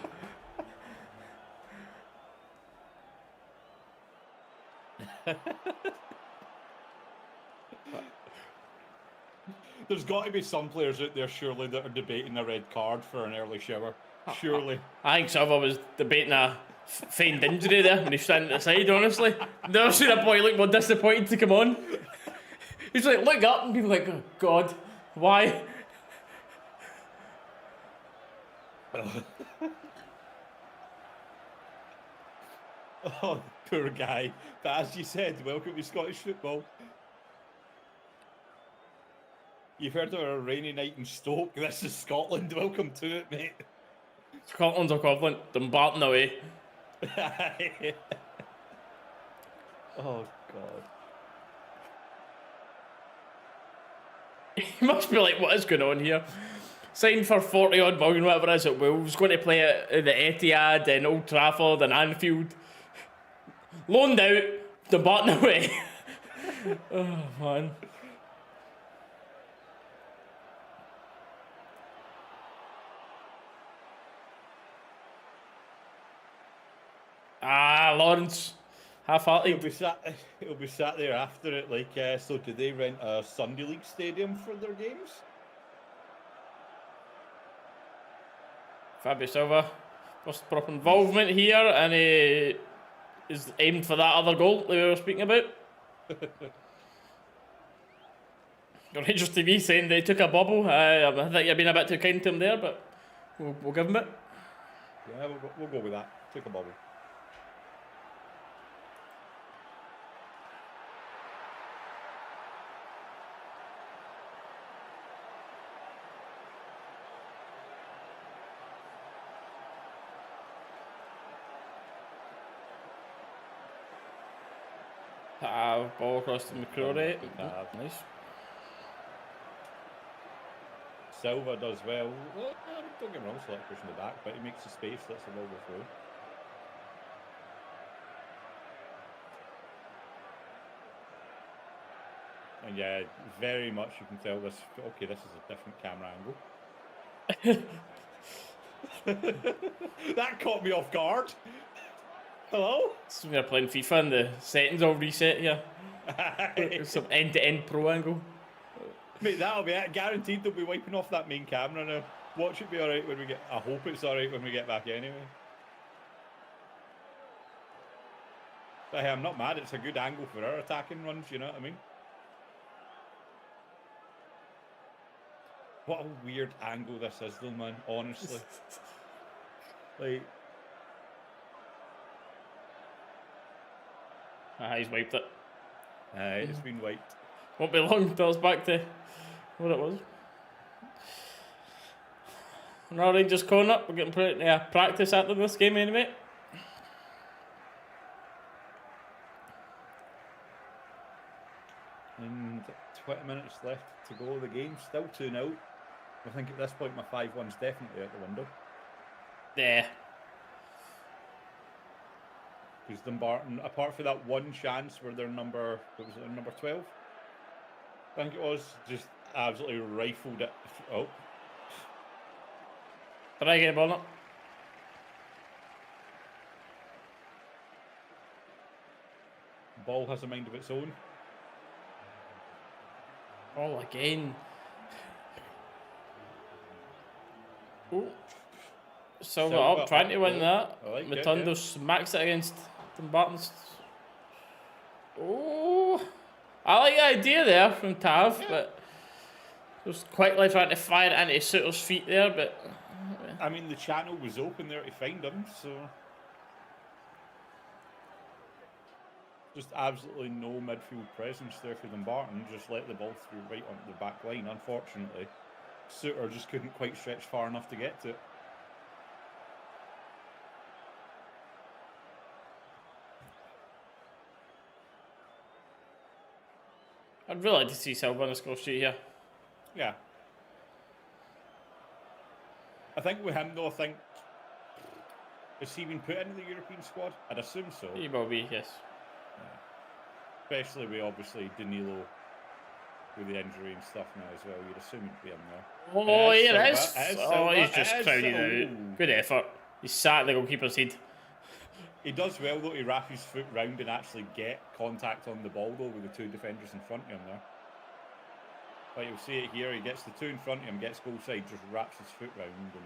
There's got to be some players out there, surely, that are debating a red card for an early shower. Surely. I think Silva was debating a feigned injury there when he's standing at the side, honestly. Never seen a boy look more disappointed to come on. He's like, look up and be like, oh, God, why? Oh, poor guy. But as you said, welcome to Scottish football. You've heard of a rainy night in Stoke. This is Scotland. Welcome to it, mate. Scotland's equivalent. Dumbarton away. Oh, God. He must be like, what is going on here? Signed for 40 odd million, whatever it is, at Wolves. Going to play at the Etihad and Old Trafford and Anfield. Loaned out. Dumbarton away. Oh, man. Ah, Lawrence. Half-hearted. He'll be sat there after it like, so do they rent a Sunday League stadium for their games? Fabio Silva, first proper involvement here, and he is aimed for that other goal that we were speaking about. Rangers TV saying they took a bubble. I think you've been a bit too kind to him there, but we'll give him it. Yeah, we'll go with that. Took a bubble. Ball across to McCrory. Nice. Silva does well. Don't get me wrong, select pushing the back, but he makes the space, lets the ball go through. And yeah, very much you can tell this. Okay, this is a different camera angle. That caught me off guard. Hello? So we're playing FIFA and the settings all reset here. Some end-to-end pro angle. Mate, that'll be it. Guaranteed they'll be wiping off that main camera now. Watch it be alright when we get... I hope it's alright when we get back anyway. But hey, I'm not mad. It's a good angle for our attacking runs, you know what I mean? What a weird angle this is though, man. Honestly. Like... He's wiped it. It's been wiped. Won't be long until it's back to what it was. Now Rangers calling up. We're getting practice at them this game anyway. And 20 minutes left to go. The game still 2-0. I think at this point my 5-1's definitely out the window. Yeah. Because Dumbarton, apart from that one chance where they're number 12? I think it was, just absolutely rifled it. Oh. Did I get a ball up? Ball has a mind of its own. Ball again. Oh. Silva up, trying to win that. Like Matondo smacks it against Dumbarton's. Oh, I like the idea there from Tav, but just quickly trying to fire it into Suter's feet there. But I mean, the channel was open there to find him, so just absolutely no midfield presence there for Dumbarton. Just let the ball through right onto the back line. Unfortunately, Suter just couldn't quite stretch far enough to get to it. I'd really like to see Silva on the score sheet here. Yeah. I think with him, though, has he been put into the European squad? I'd assume so. He will be, yes. Yeah. Especially with, obviously, Danilo with the injury and stuff now as well. You'd assume he'd be in there. Oh, here it is. Oh, he's just crowded out. Good effort. He sat in the goalkeeper's head. He does well, though, to wrap his foot round and actually get contact on the ball, though, with the two defenders in front of him there. But you'll see it here. He gets the two in front of him, gets goal side, just wraps his foot round and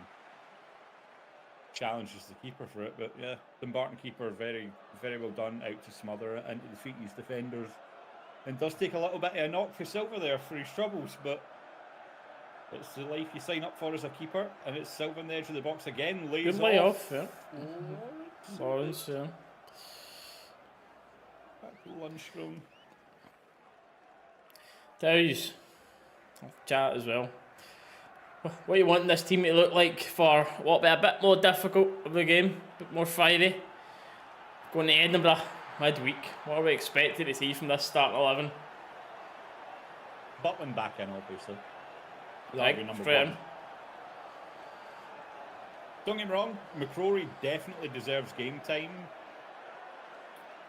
challenges the keeper for it. But yeah, Dumbarton keeper, very, very well done, out to smother it, into defeat his defenders. And does take a little bit of a knock for Silva there for his troubles, but it's the life you sign up for as a keeper. And it's Silva on the edge of the box again, lays Good off. lay off, yeah. Lawrence, yeah. Back to Lundstrom. Dows. Chat as well. What do you want this team to look like for what will be a bit more difficult of the game, a bit more fiery? Going to Edinburgh midweek. What are we expecting to see from this starting 11? Butland back in, obviously. That'll be number one. Don't get me wrong, McCrory definitely deserves game time.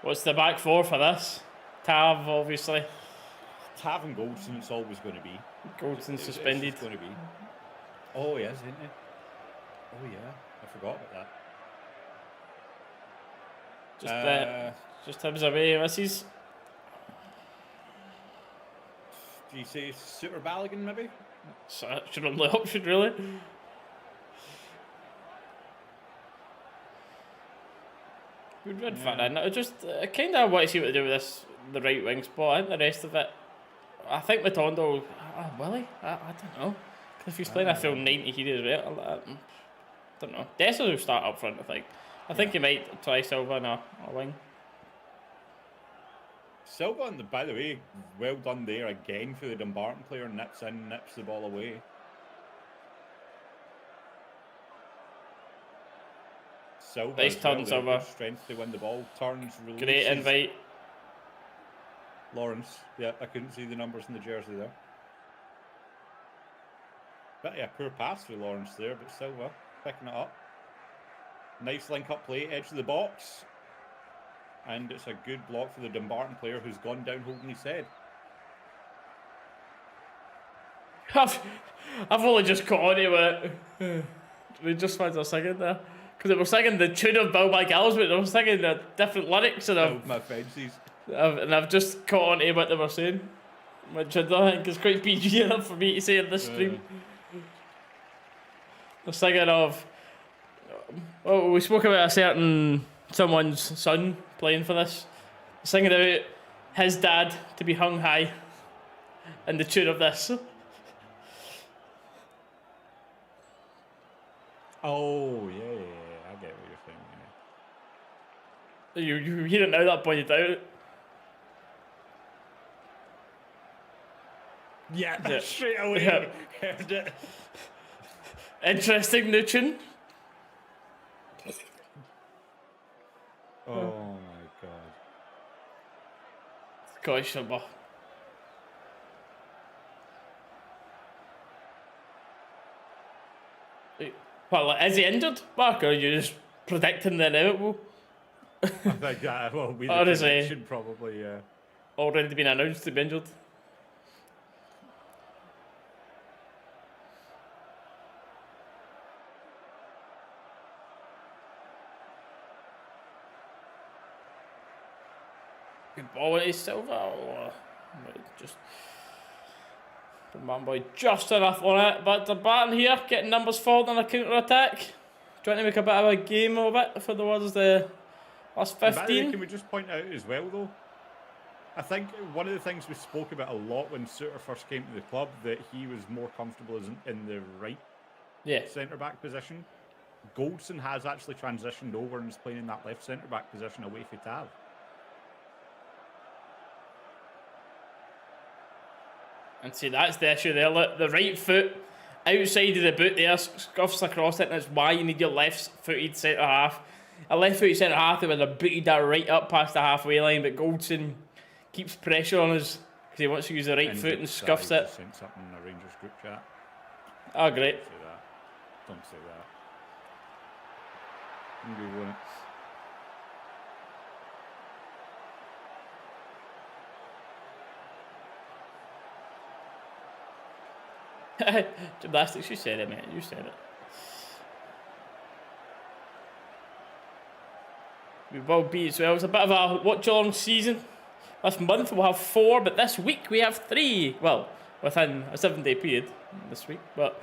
What's the back four for this? Tav, obviously. Tav and Goldson, it's always going to be. Goldson suspended. It's going to be. Oh, he is, isn't he? Oh, yeah. I forgot about that. Just Hibs away, misses. Do you say Suter Balogun, maybe? So that should run the option, really. Would fit in. I just kind of want to see what they do with the right wing spot. And the rest of it, I think Matondo. Will he? I don't know. If he's playing a full 90 here as well, I don't know. Dessus will start up front. I think he might try Silva in a wing. Silva, by the way, well done there again for the Dumbarton player. Nips in, nips the ball away. Silva, Nice turn, Silva. Strength to win the ball. Turns, releases. Great invite. Lawrence. Yeah, I couldn't see the numbers in the jersey there. But yeah, poor pass for Lawrence there, but Silva picking it up. Nice link-up play, edge of the box. And it's a good block for the Dumbarton player who's gone down holding his head. I've only just caught on to it. We just found a second there. Because they were singing the tune of Bill by Gals, but they were singing the different lyrics. And my fancies. I've just caught on to what they were saying. Which I don't think is quite PG enough for me to say in this stream. They're singing of... Oh, we spoke about someone's son playing for this. Singing about his dad to be hung high in the tune of this. Oh, yeah, I get what you're saying. You hear it now that pointed out. Yeah, straight away. Yeah. Heard it. Interesting new tune. Oh my god. Gosh, Silva. Well, is he injured, Mark, or are you just predicting the inevitable? I think that will be the Honestly, prediction, probably, yeah. Already been announced to be injured. Good ball into Silva. Oh, just the man boy just enough on it. But Dumbarton here getting numbers forward on a counter attack. Trying to make a bit of a game of it for the last 15. Can we just point out as well, though? I think one of the things we spoke about a lot when Suter first came to the club, that he was more comfortable in the right centre-back position. Goldson has actually transitioned over and is playing in that left centre-back position away from Tav. And see, that's the issue there. Look, the right foot outside of the boot there scuffs across it, and that's why you need your left-footed centre-half. A left-footed centre-half that would have booted that right up past the halfway line, but Goldson keeps pressure on us because he wants to use the right foot and scuffs it. Sent something in the Rangers group chat. Oh, great. Don't say that. Don't say that. I'm Googling it. Gymnastics, you said it, mate. You said it. We will be as well. It's a bit of a watch-along season. This month we'll have 4, but this week we have 3. Well, within a 7-day period this week. But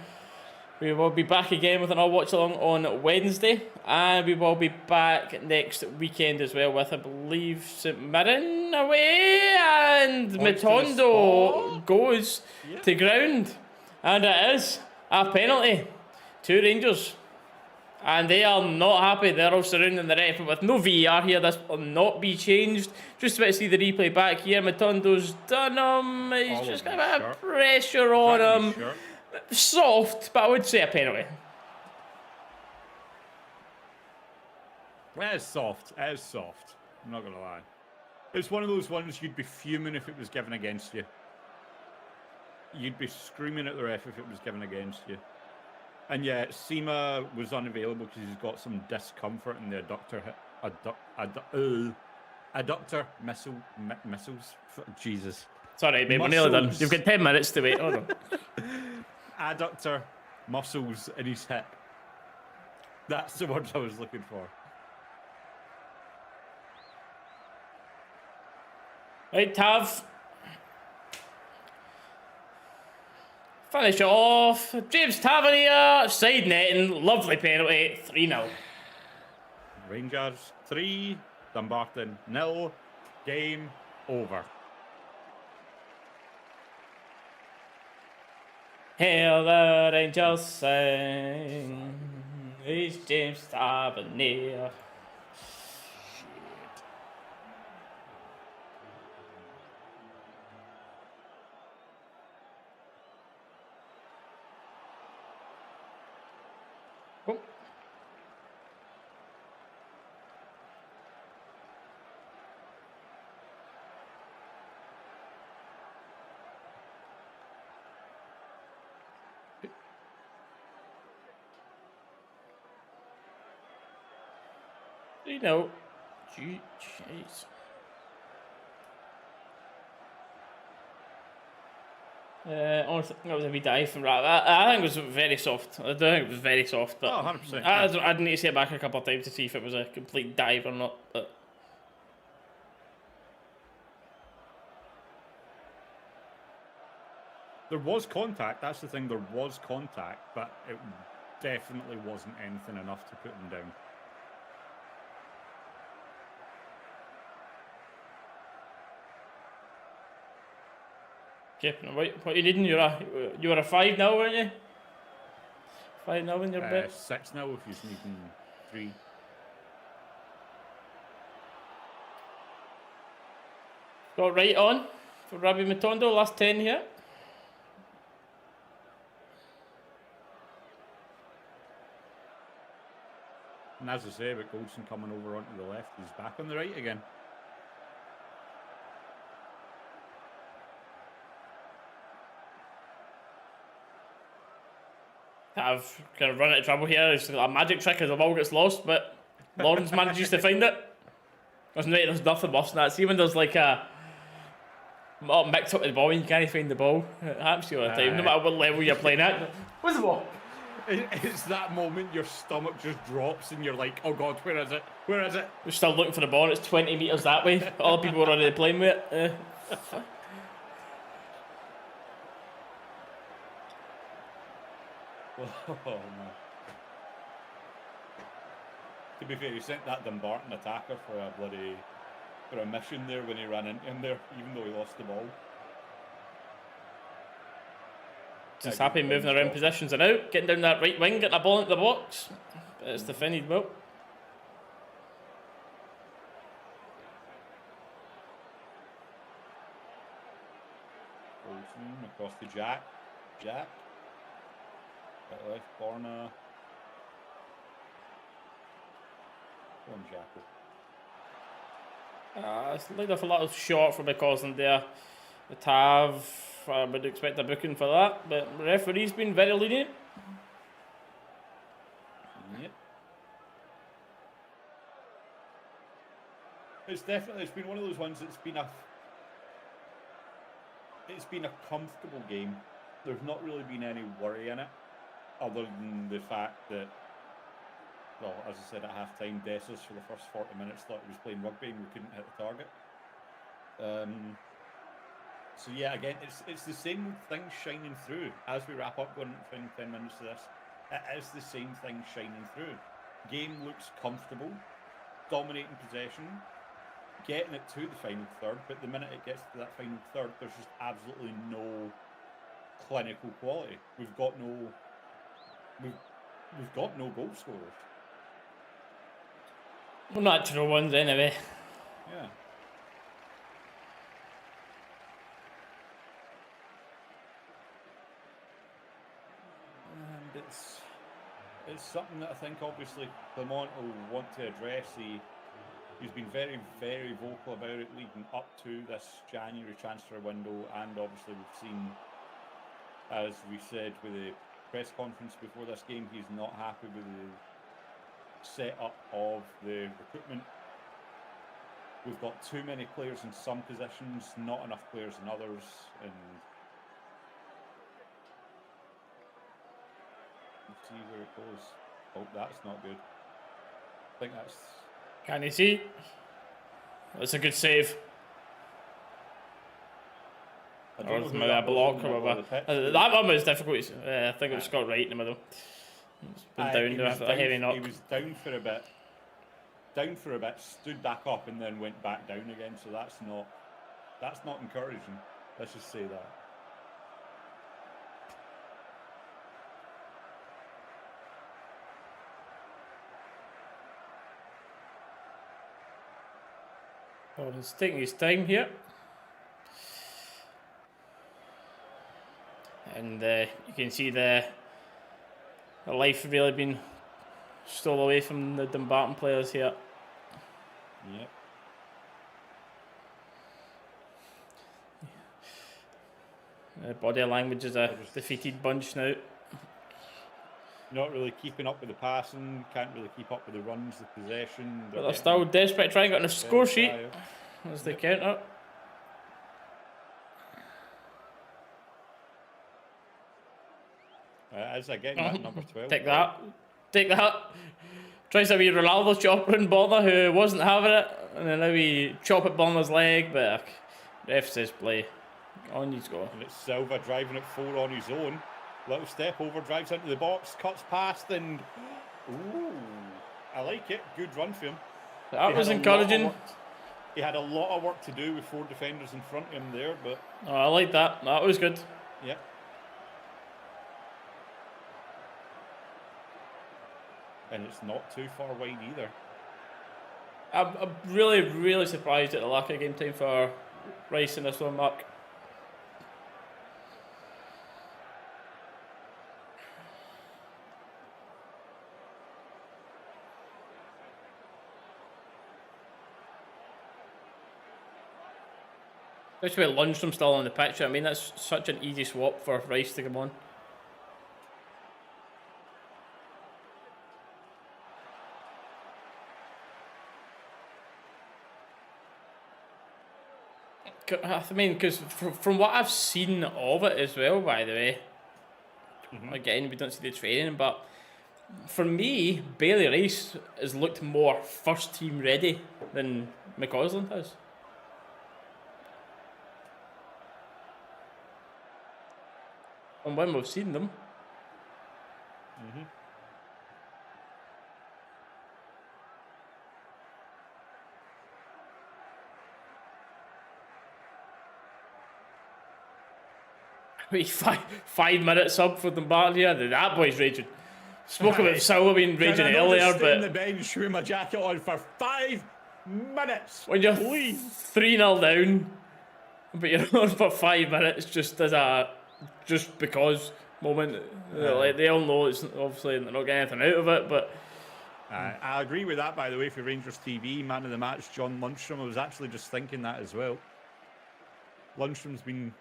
we will be back again with another watch-along on Wednesday. And we will be back next weekend as well with, I believe, St Mirren away. And Matondo goes to ground. And it is a penalty to Rangers. And they are not happy. They're all surrounding the ref. But with no VAR here, this will not be changed. Just about to see the replay back here. Matondo's done him. He's just got a bit of pressure on him. Soft, but I would say a penalty. It is soft. It is soft. I'm not going to lie. It's one of those ones you'd be fuming if it was given against you. You'd be screaming at the ref if it was given against you. And yeah, Sema was unavailable because he's got some discomfort in the adductor missiles. Jesus. Sorry, mate, we're nearly done. You've got 10 minutes to wait. Hold on. Adductor muscles in his hip. That's the word I was looking for. Right, Tav. Finish it off. James Tavernier, side netting, lovely penalty, 3-0. Rangers 3, Dumbarton 0. Game over. Hail the Rangers sing, is James Tavernier. Oh. You know, jeez. Honestly, that was a wee dive from Rat. I think it was very soft. I don't think it was very soft, but 100%. I'd need to see it back a couple of times to see if it was a complete dive or not. But there was contact. That's the thing. There was contact, but it definitely wasn't anything enough to put him down. okay, what you needing? You were a 5 now, weren't you? 5 now in your bit. 6 now if he's needing 3. Got right on for Rabbi Matondo. Last 10 here. And as I say, with Goldson coming over onto the left, he's back on the right again. I've kind of run out of trouble here. It's a magic trick as the ball gets lost, but Lawrence manages to find it. There's nothing worse than that. See when there's like a mix up with the ball and you can't find the ball. It happens to you all the time, no matter what level you're playing at. Where's the ball? It's that moment your stomach just drops and you're like, oh God, where is it? Where is it? We're still looking for the ball and it's 20 metres that way. All the people are already playing with it. Oh, man. To be fair, he sent that Dumbarton attacker for a mission there when he ran into him there, even though he lost the ball. Just happy moving around positions and out, getting down that right wing, getting a ball into the box. But it's defended well. Olsen across to Jack. Right left corner. Go on, Jacko. It's laid off a little short for McCausland there. The Tav, I would expect a booking for that, but the referee's been very lenient. Yep. It's been one of those ones that's been a comfortable game. There's not really been any worry in it, other than the fact that, well, as I said at half-time, Dalus for the first 40 minutes thought he was playing rugby and we couldn't hit the target. So yeah, again, it's the same thing shining through. As we wrap up, going into 10 minutes of this, it is the same thing shining through. Game looks comfortable, dominating possession, getting it to the final third, but the minute it gets to that final third, there's just absolutely no clinical quality. We've got no goal scorers. Well, natural ones anyway. Yeah. And it's something that I think obviously Clement will want to address. He's been very, very vocal about it leading up to this January transfer window, and obviously we've seen, as we said with the press conference before this game, he's not happy with the setup of the recruitment. We've got too many players in some positions, not enough players in others, and let's see where it goes. Oh, that's not good. I think that's... Can you see? That's a good save. Or maybe a block or whatever. That one was difficult. I think it was Scott Wright in the middle. It's been down after a heavy knock. He was down for a bit. down for a bit, stood back up, and then went back down again. So that's not encouraging. Let's just say that. Oh, he's taking his time here. And you can see the life really being stole away from the Dumbarton players here. Yep. Body language is a defeated bunch now. Not really keeping up with the passing, can't really keep up with the runs, the possession. But they're still desperate to try and get on the score sheet as they counter. As again, that number 12. Take that. Tries a wee Ronaldo chopper in Bonner, who wasn't having it, and then a wee chop at Bonner's leg, but ref says play. On you go. And it's Silva driving it 4 on his own. Little step over, drives into the box, cuts past, and ooh, I like it. Good run for him. That was encouraging. He had a lot of work to do with 4 defenders in front of him there, but I like that. That was good. Yeah. And it's not too far wide either. I'm really, really surprised at the lack of game time for Rice in this one, Mark. Especially with Lundstrom still on the pitch. I mean, that's such an easy swap for Rice to come on. I mean, because from what I've seen of it as well, by the way, again, we don't see the training, but for me, Bailey Rice has looked more first team ready than McCausland has. And when we've seen them. Wait, 5 minutes sub for Dumbarton here. That boy's raging. Spoke about Silva being raging earlier, but on the bench with my jacket on for 5 minutes. When you're 3-0 down, but you're on for 5 minutes just as a because moment. Like, they all know it's obviously they're not getting anything out of it, but I agree with that, by the way, for Rangers TV, man of the match, John Lundstrom. I was actually just thinking that as well. Lundstrom's been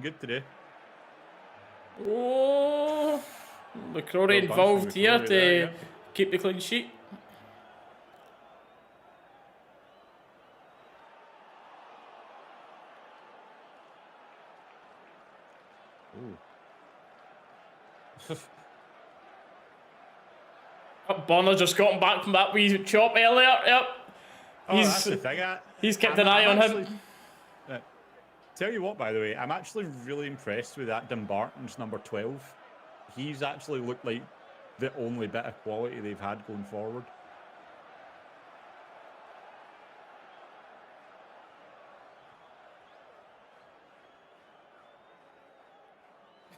good today. Oh, McCrory involved here to keep the clean sheet. Bonner just gotten back from that wee chop earlier. Yep. That's the thing. He's kept an eye on him. Tell you what, by the way, I'm actually really impressed with that Dumbarton's number 12. He's actually looked like the only bit of quality they've had going forward.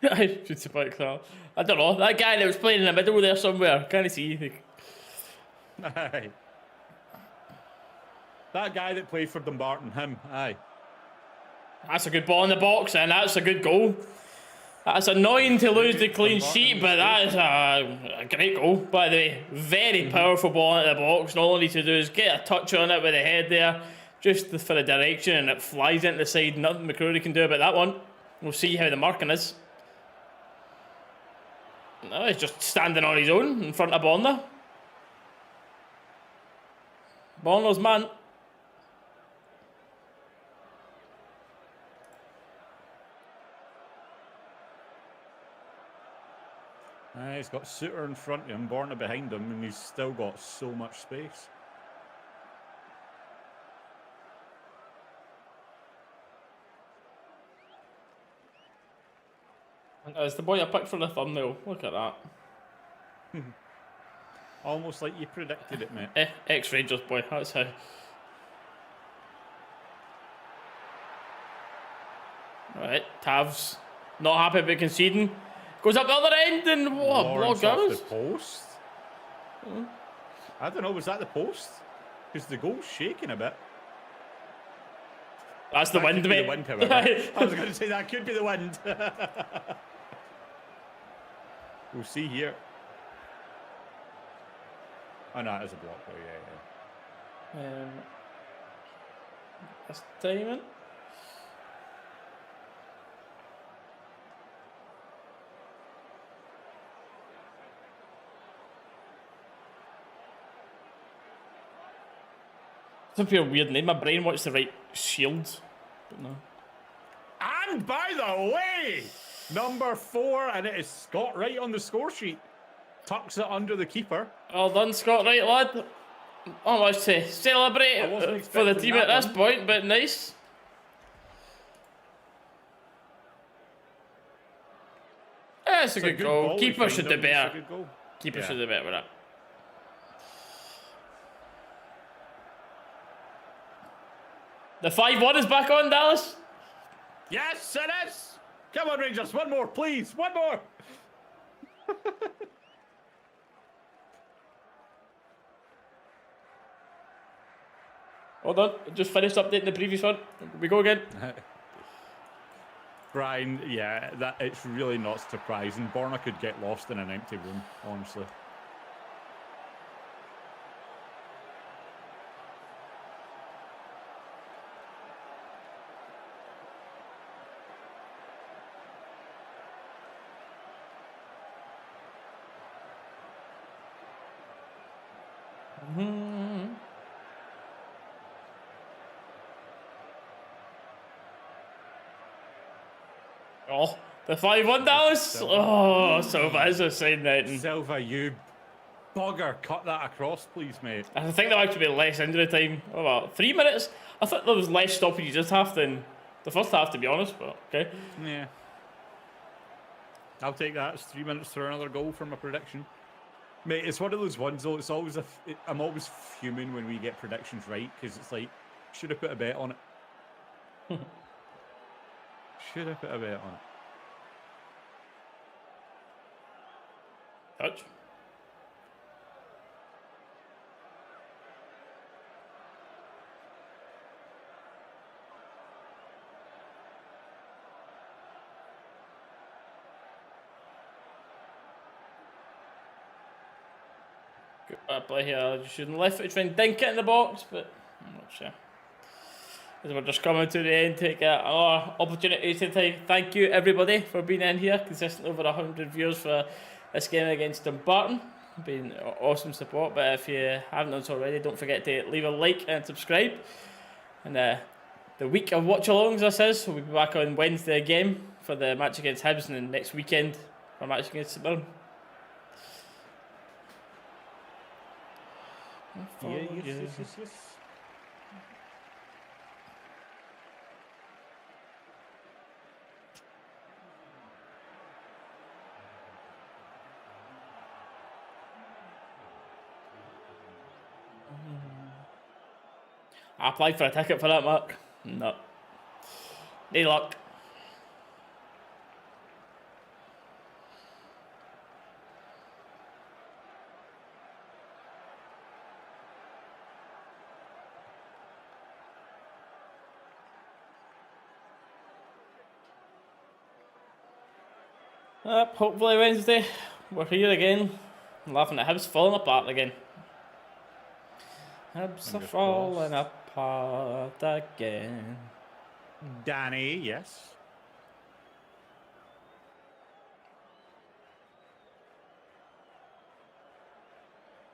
I don't know. That guy that was playing in the middle there somewhere. Can't see anything. Aye. That guy that played for Dumbarton, him. Aye. That's a good ball in the box, and that's a good goal. That's annoying to lose the clean sheet, but that is a great goal, by the way. Very powerful ball into the box. And all I need to do is get a touch on it with the head there, just for the direction, and it flies into the side. Nothing McCrory can do about that one. We'll see how the marking is. No, he's just standing on his own in front of Bonner. Bonner's man. He's got Suter in front of him, Borna behind him, and he's still got so much space. It's the boy I picked for the thumbnail. Look at that. Almost like you predicted it, mate. Ex-Rangers boy, that's how. Right, Tavs not happy about conceding. Goes up the other end and what a block Lawrence that off was. the post. I don't know, was that the post? Because the goal's shaking a bit. That's the That wind, could be mate. the wind, however. I was going to say that could be the wind. We'll see here. Oh no, it is a block though, yeah. That's timing. It's a weird name. My brain wants to write Shields, but no. And by the way, number 4, and it is Scott Wright on the score sheet. Tucks it under the keeper. Well done, Scott Wright, lad. Not much to celebrate for the team at this point, but nice. That's a good goal. Keeper should do better. Keeper should do better with that. The 5-1 is back on, Dallas. Yes, it is. Come on, Rangers. One more, please. One more. Hold on. Just finished updating the previous one. We go again. Brian, yeah, it's really not surprising. Borna could get lost in an empty room, honestly. Oh, the 5-1 Dallas. Oh, Silva is a side netting. Silva, you bugger. Cut that across, please, mate. I think there'll actually be less injury time. Oh, well, 3 minutes? I thought there was less stoppages this half than the first half, to be honest, but okay. Yeah. I'll take that. It's 3 minutes for another goal from a prediction. Mate, it's one of those ones, though. It's always I'm always fuming when we get predictions right, because it's like, should have put a bet on it. Should have put a bet on it. Touch. Good play here. You shouldn't left it, try and dink it in the box, but I'm not sure. As we're just coming to the end, take our opportunity to thank you everybody for being in here. Consistent over 100 viewers for this game against Dumbarton. Been awesome support, but if you haven't done so already, don't forget to leave a like and subscribe. And the week of watch-alongs this is, so we'll be back on Wednesday again for the match against Hibs, and then next weekend for a match against Dumbarton. Yes. I applied for a ticket for that, Mark. No. No luck. Hopefully Wednesday we're here again. I'm laughing at Hibs falling apart again. Hibs are falling apart again. Danny, yes.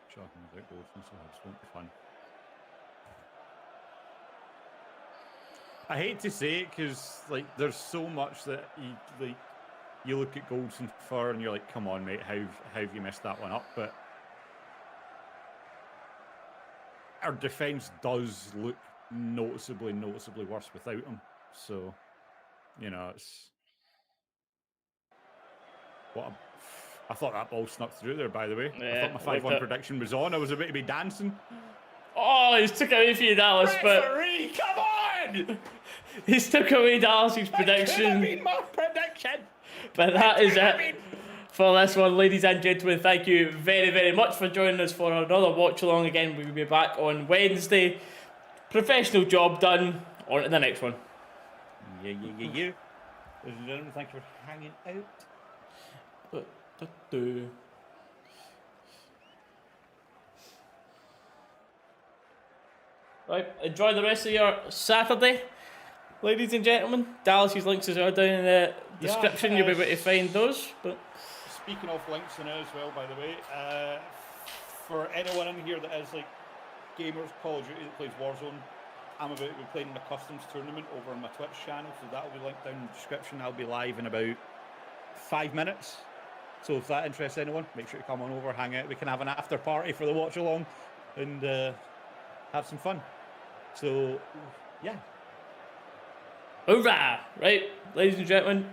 Shocking without goals from Hibs won't be fun. I hate to say it because like there's so much that you look at Goldson for and you're like, come on, mate, how have you messed that one up? But our defence does look noticeably worse without him. So, you know, it's I thought that ball snuck through there, by the way. I Yeah, thought my 5-1 prediction was on. I was about to be dancing. Oh, he's took away for you, Dallas, Referee, come on! He's took away Dallas's That could have prediction. been my prediction. But that is it for this one, ladies and gentlemen. Thank you very, very much for joining us for another watch along. Again, we'll be back on Wednesday. Professional job done. On to the next one. Yeah. Ladies and gentlemen, thank you for hanging out. Right, enjoy the rest of your Saturday, ladies and gentlemen. Dallas's links as well down in the description. You'll be able to find those. But speaking of links in it as well, by the way, for anyone in here that is like gamers, Call of Duty that plays Warzone, I'm about to be playing in a customs tournament over on my Twitch channel, so that'll be linked down in the description. I'll be live in about 5 minutes. So if that interests anyone, make sure to come on over, hang out. We can have an after party for the watch along and have some fun. So, yeah. hoorah! Right, ladies and gentlemen,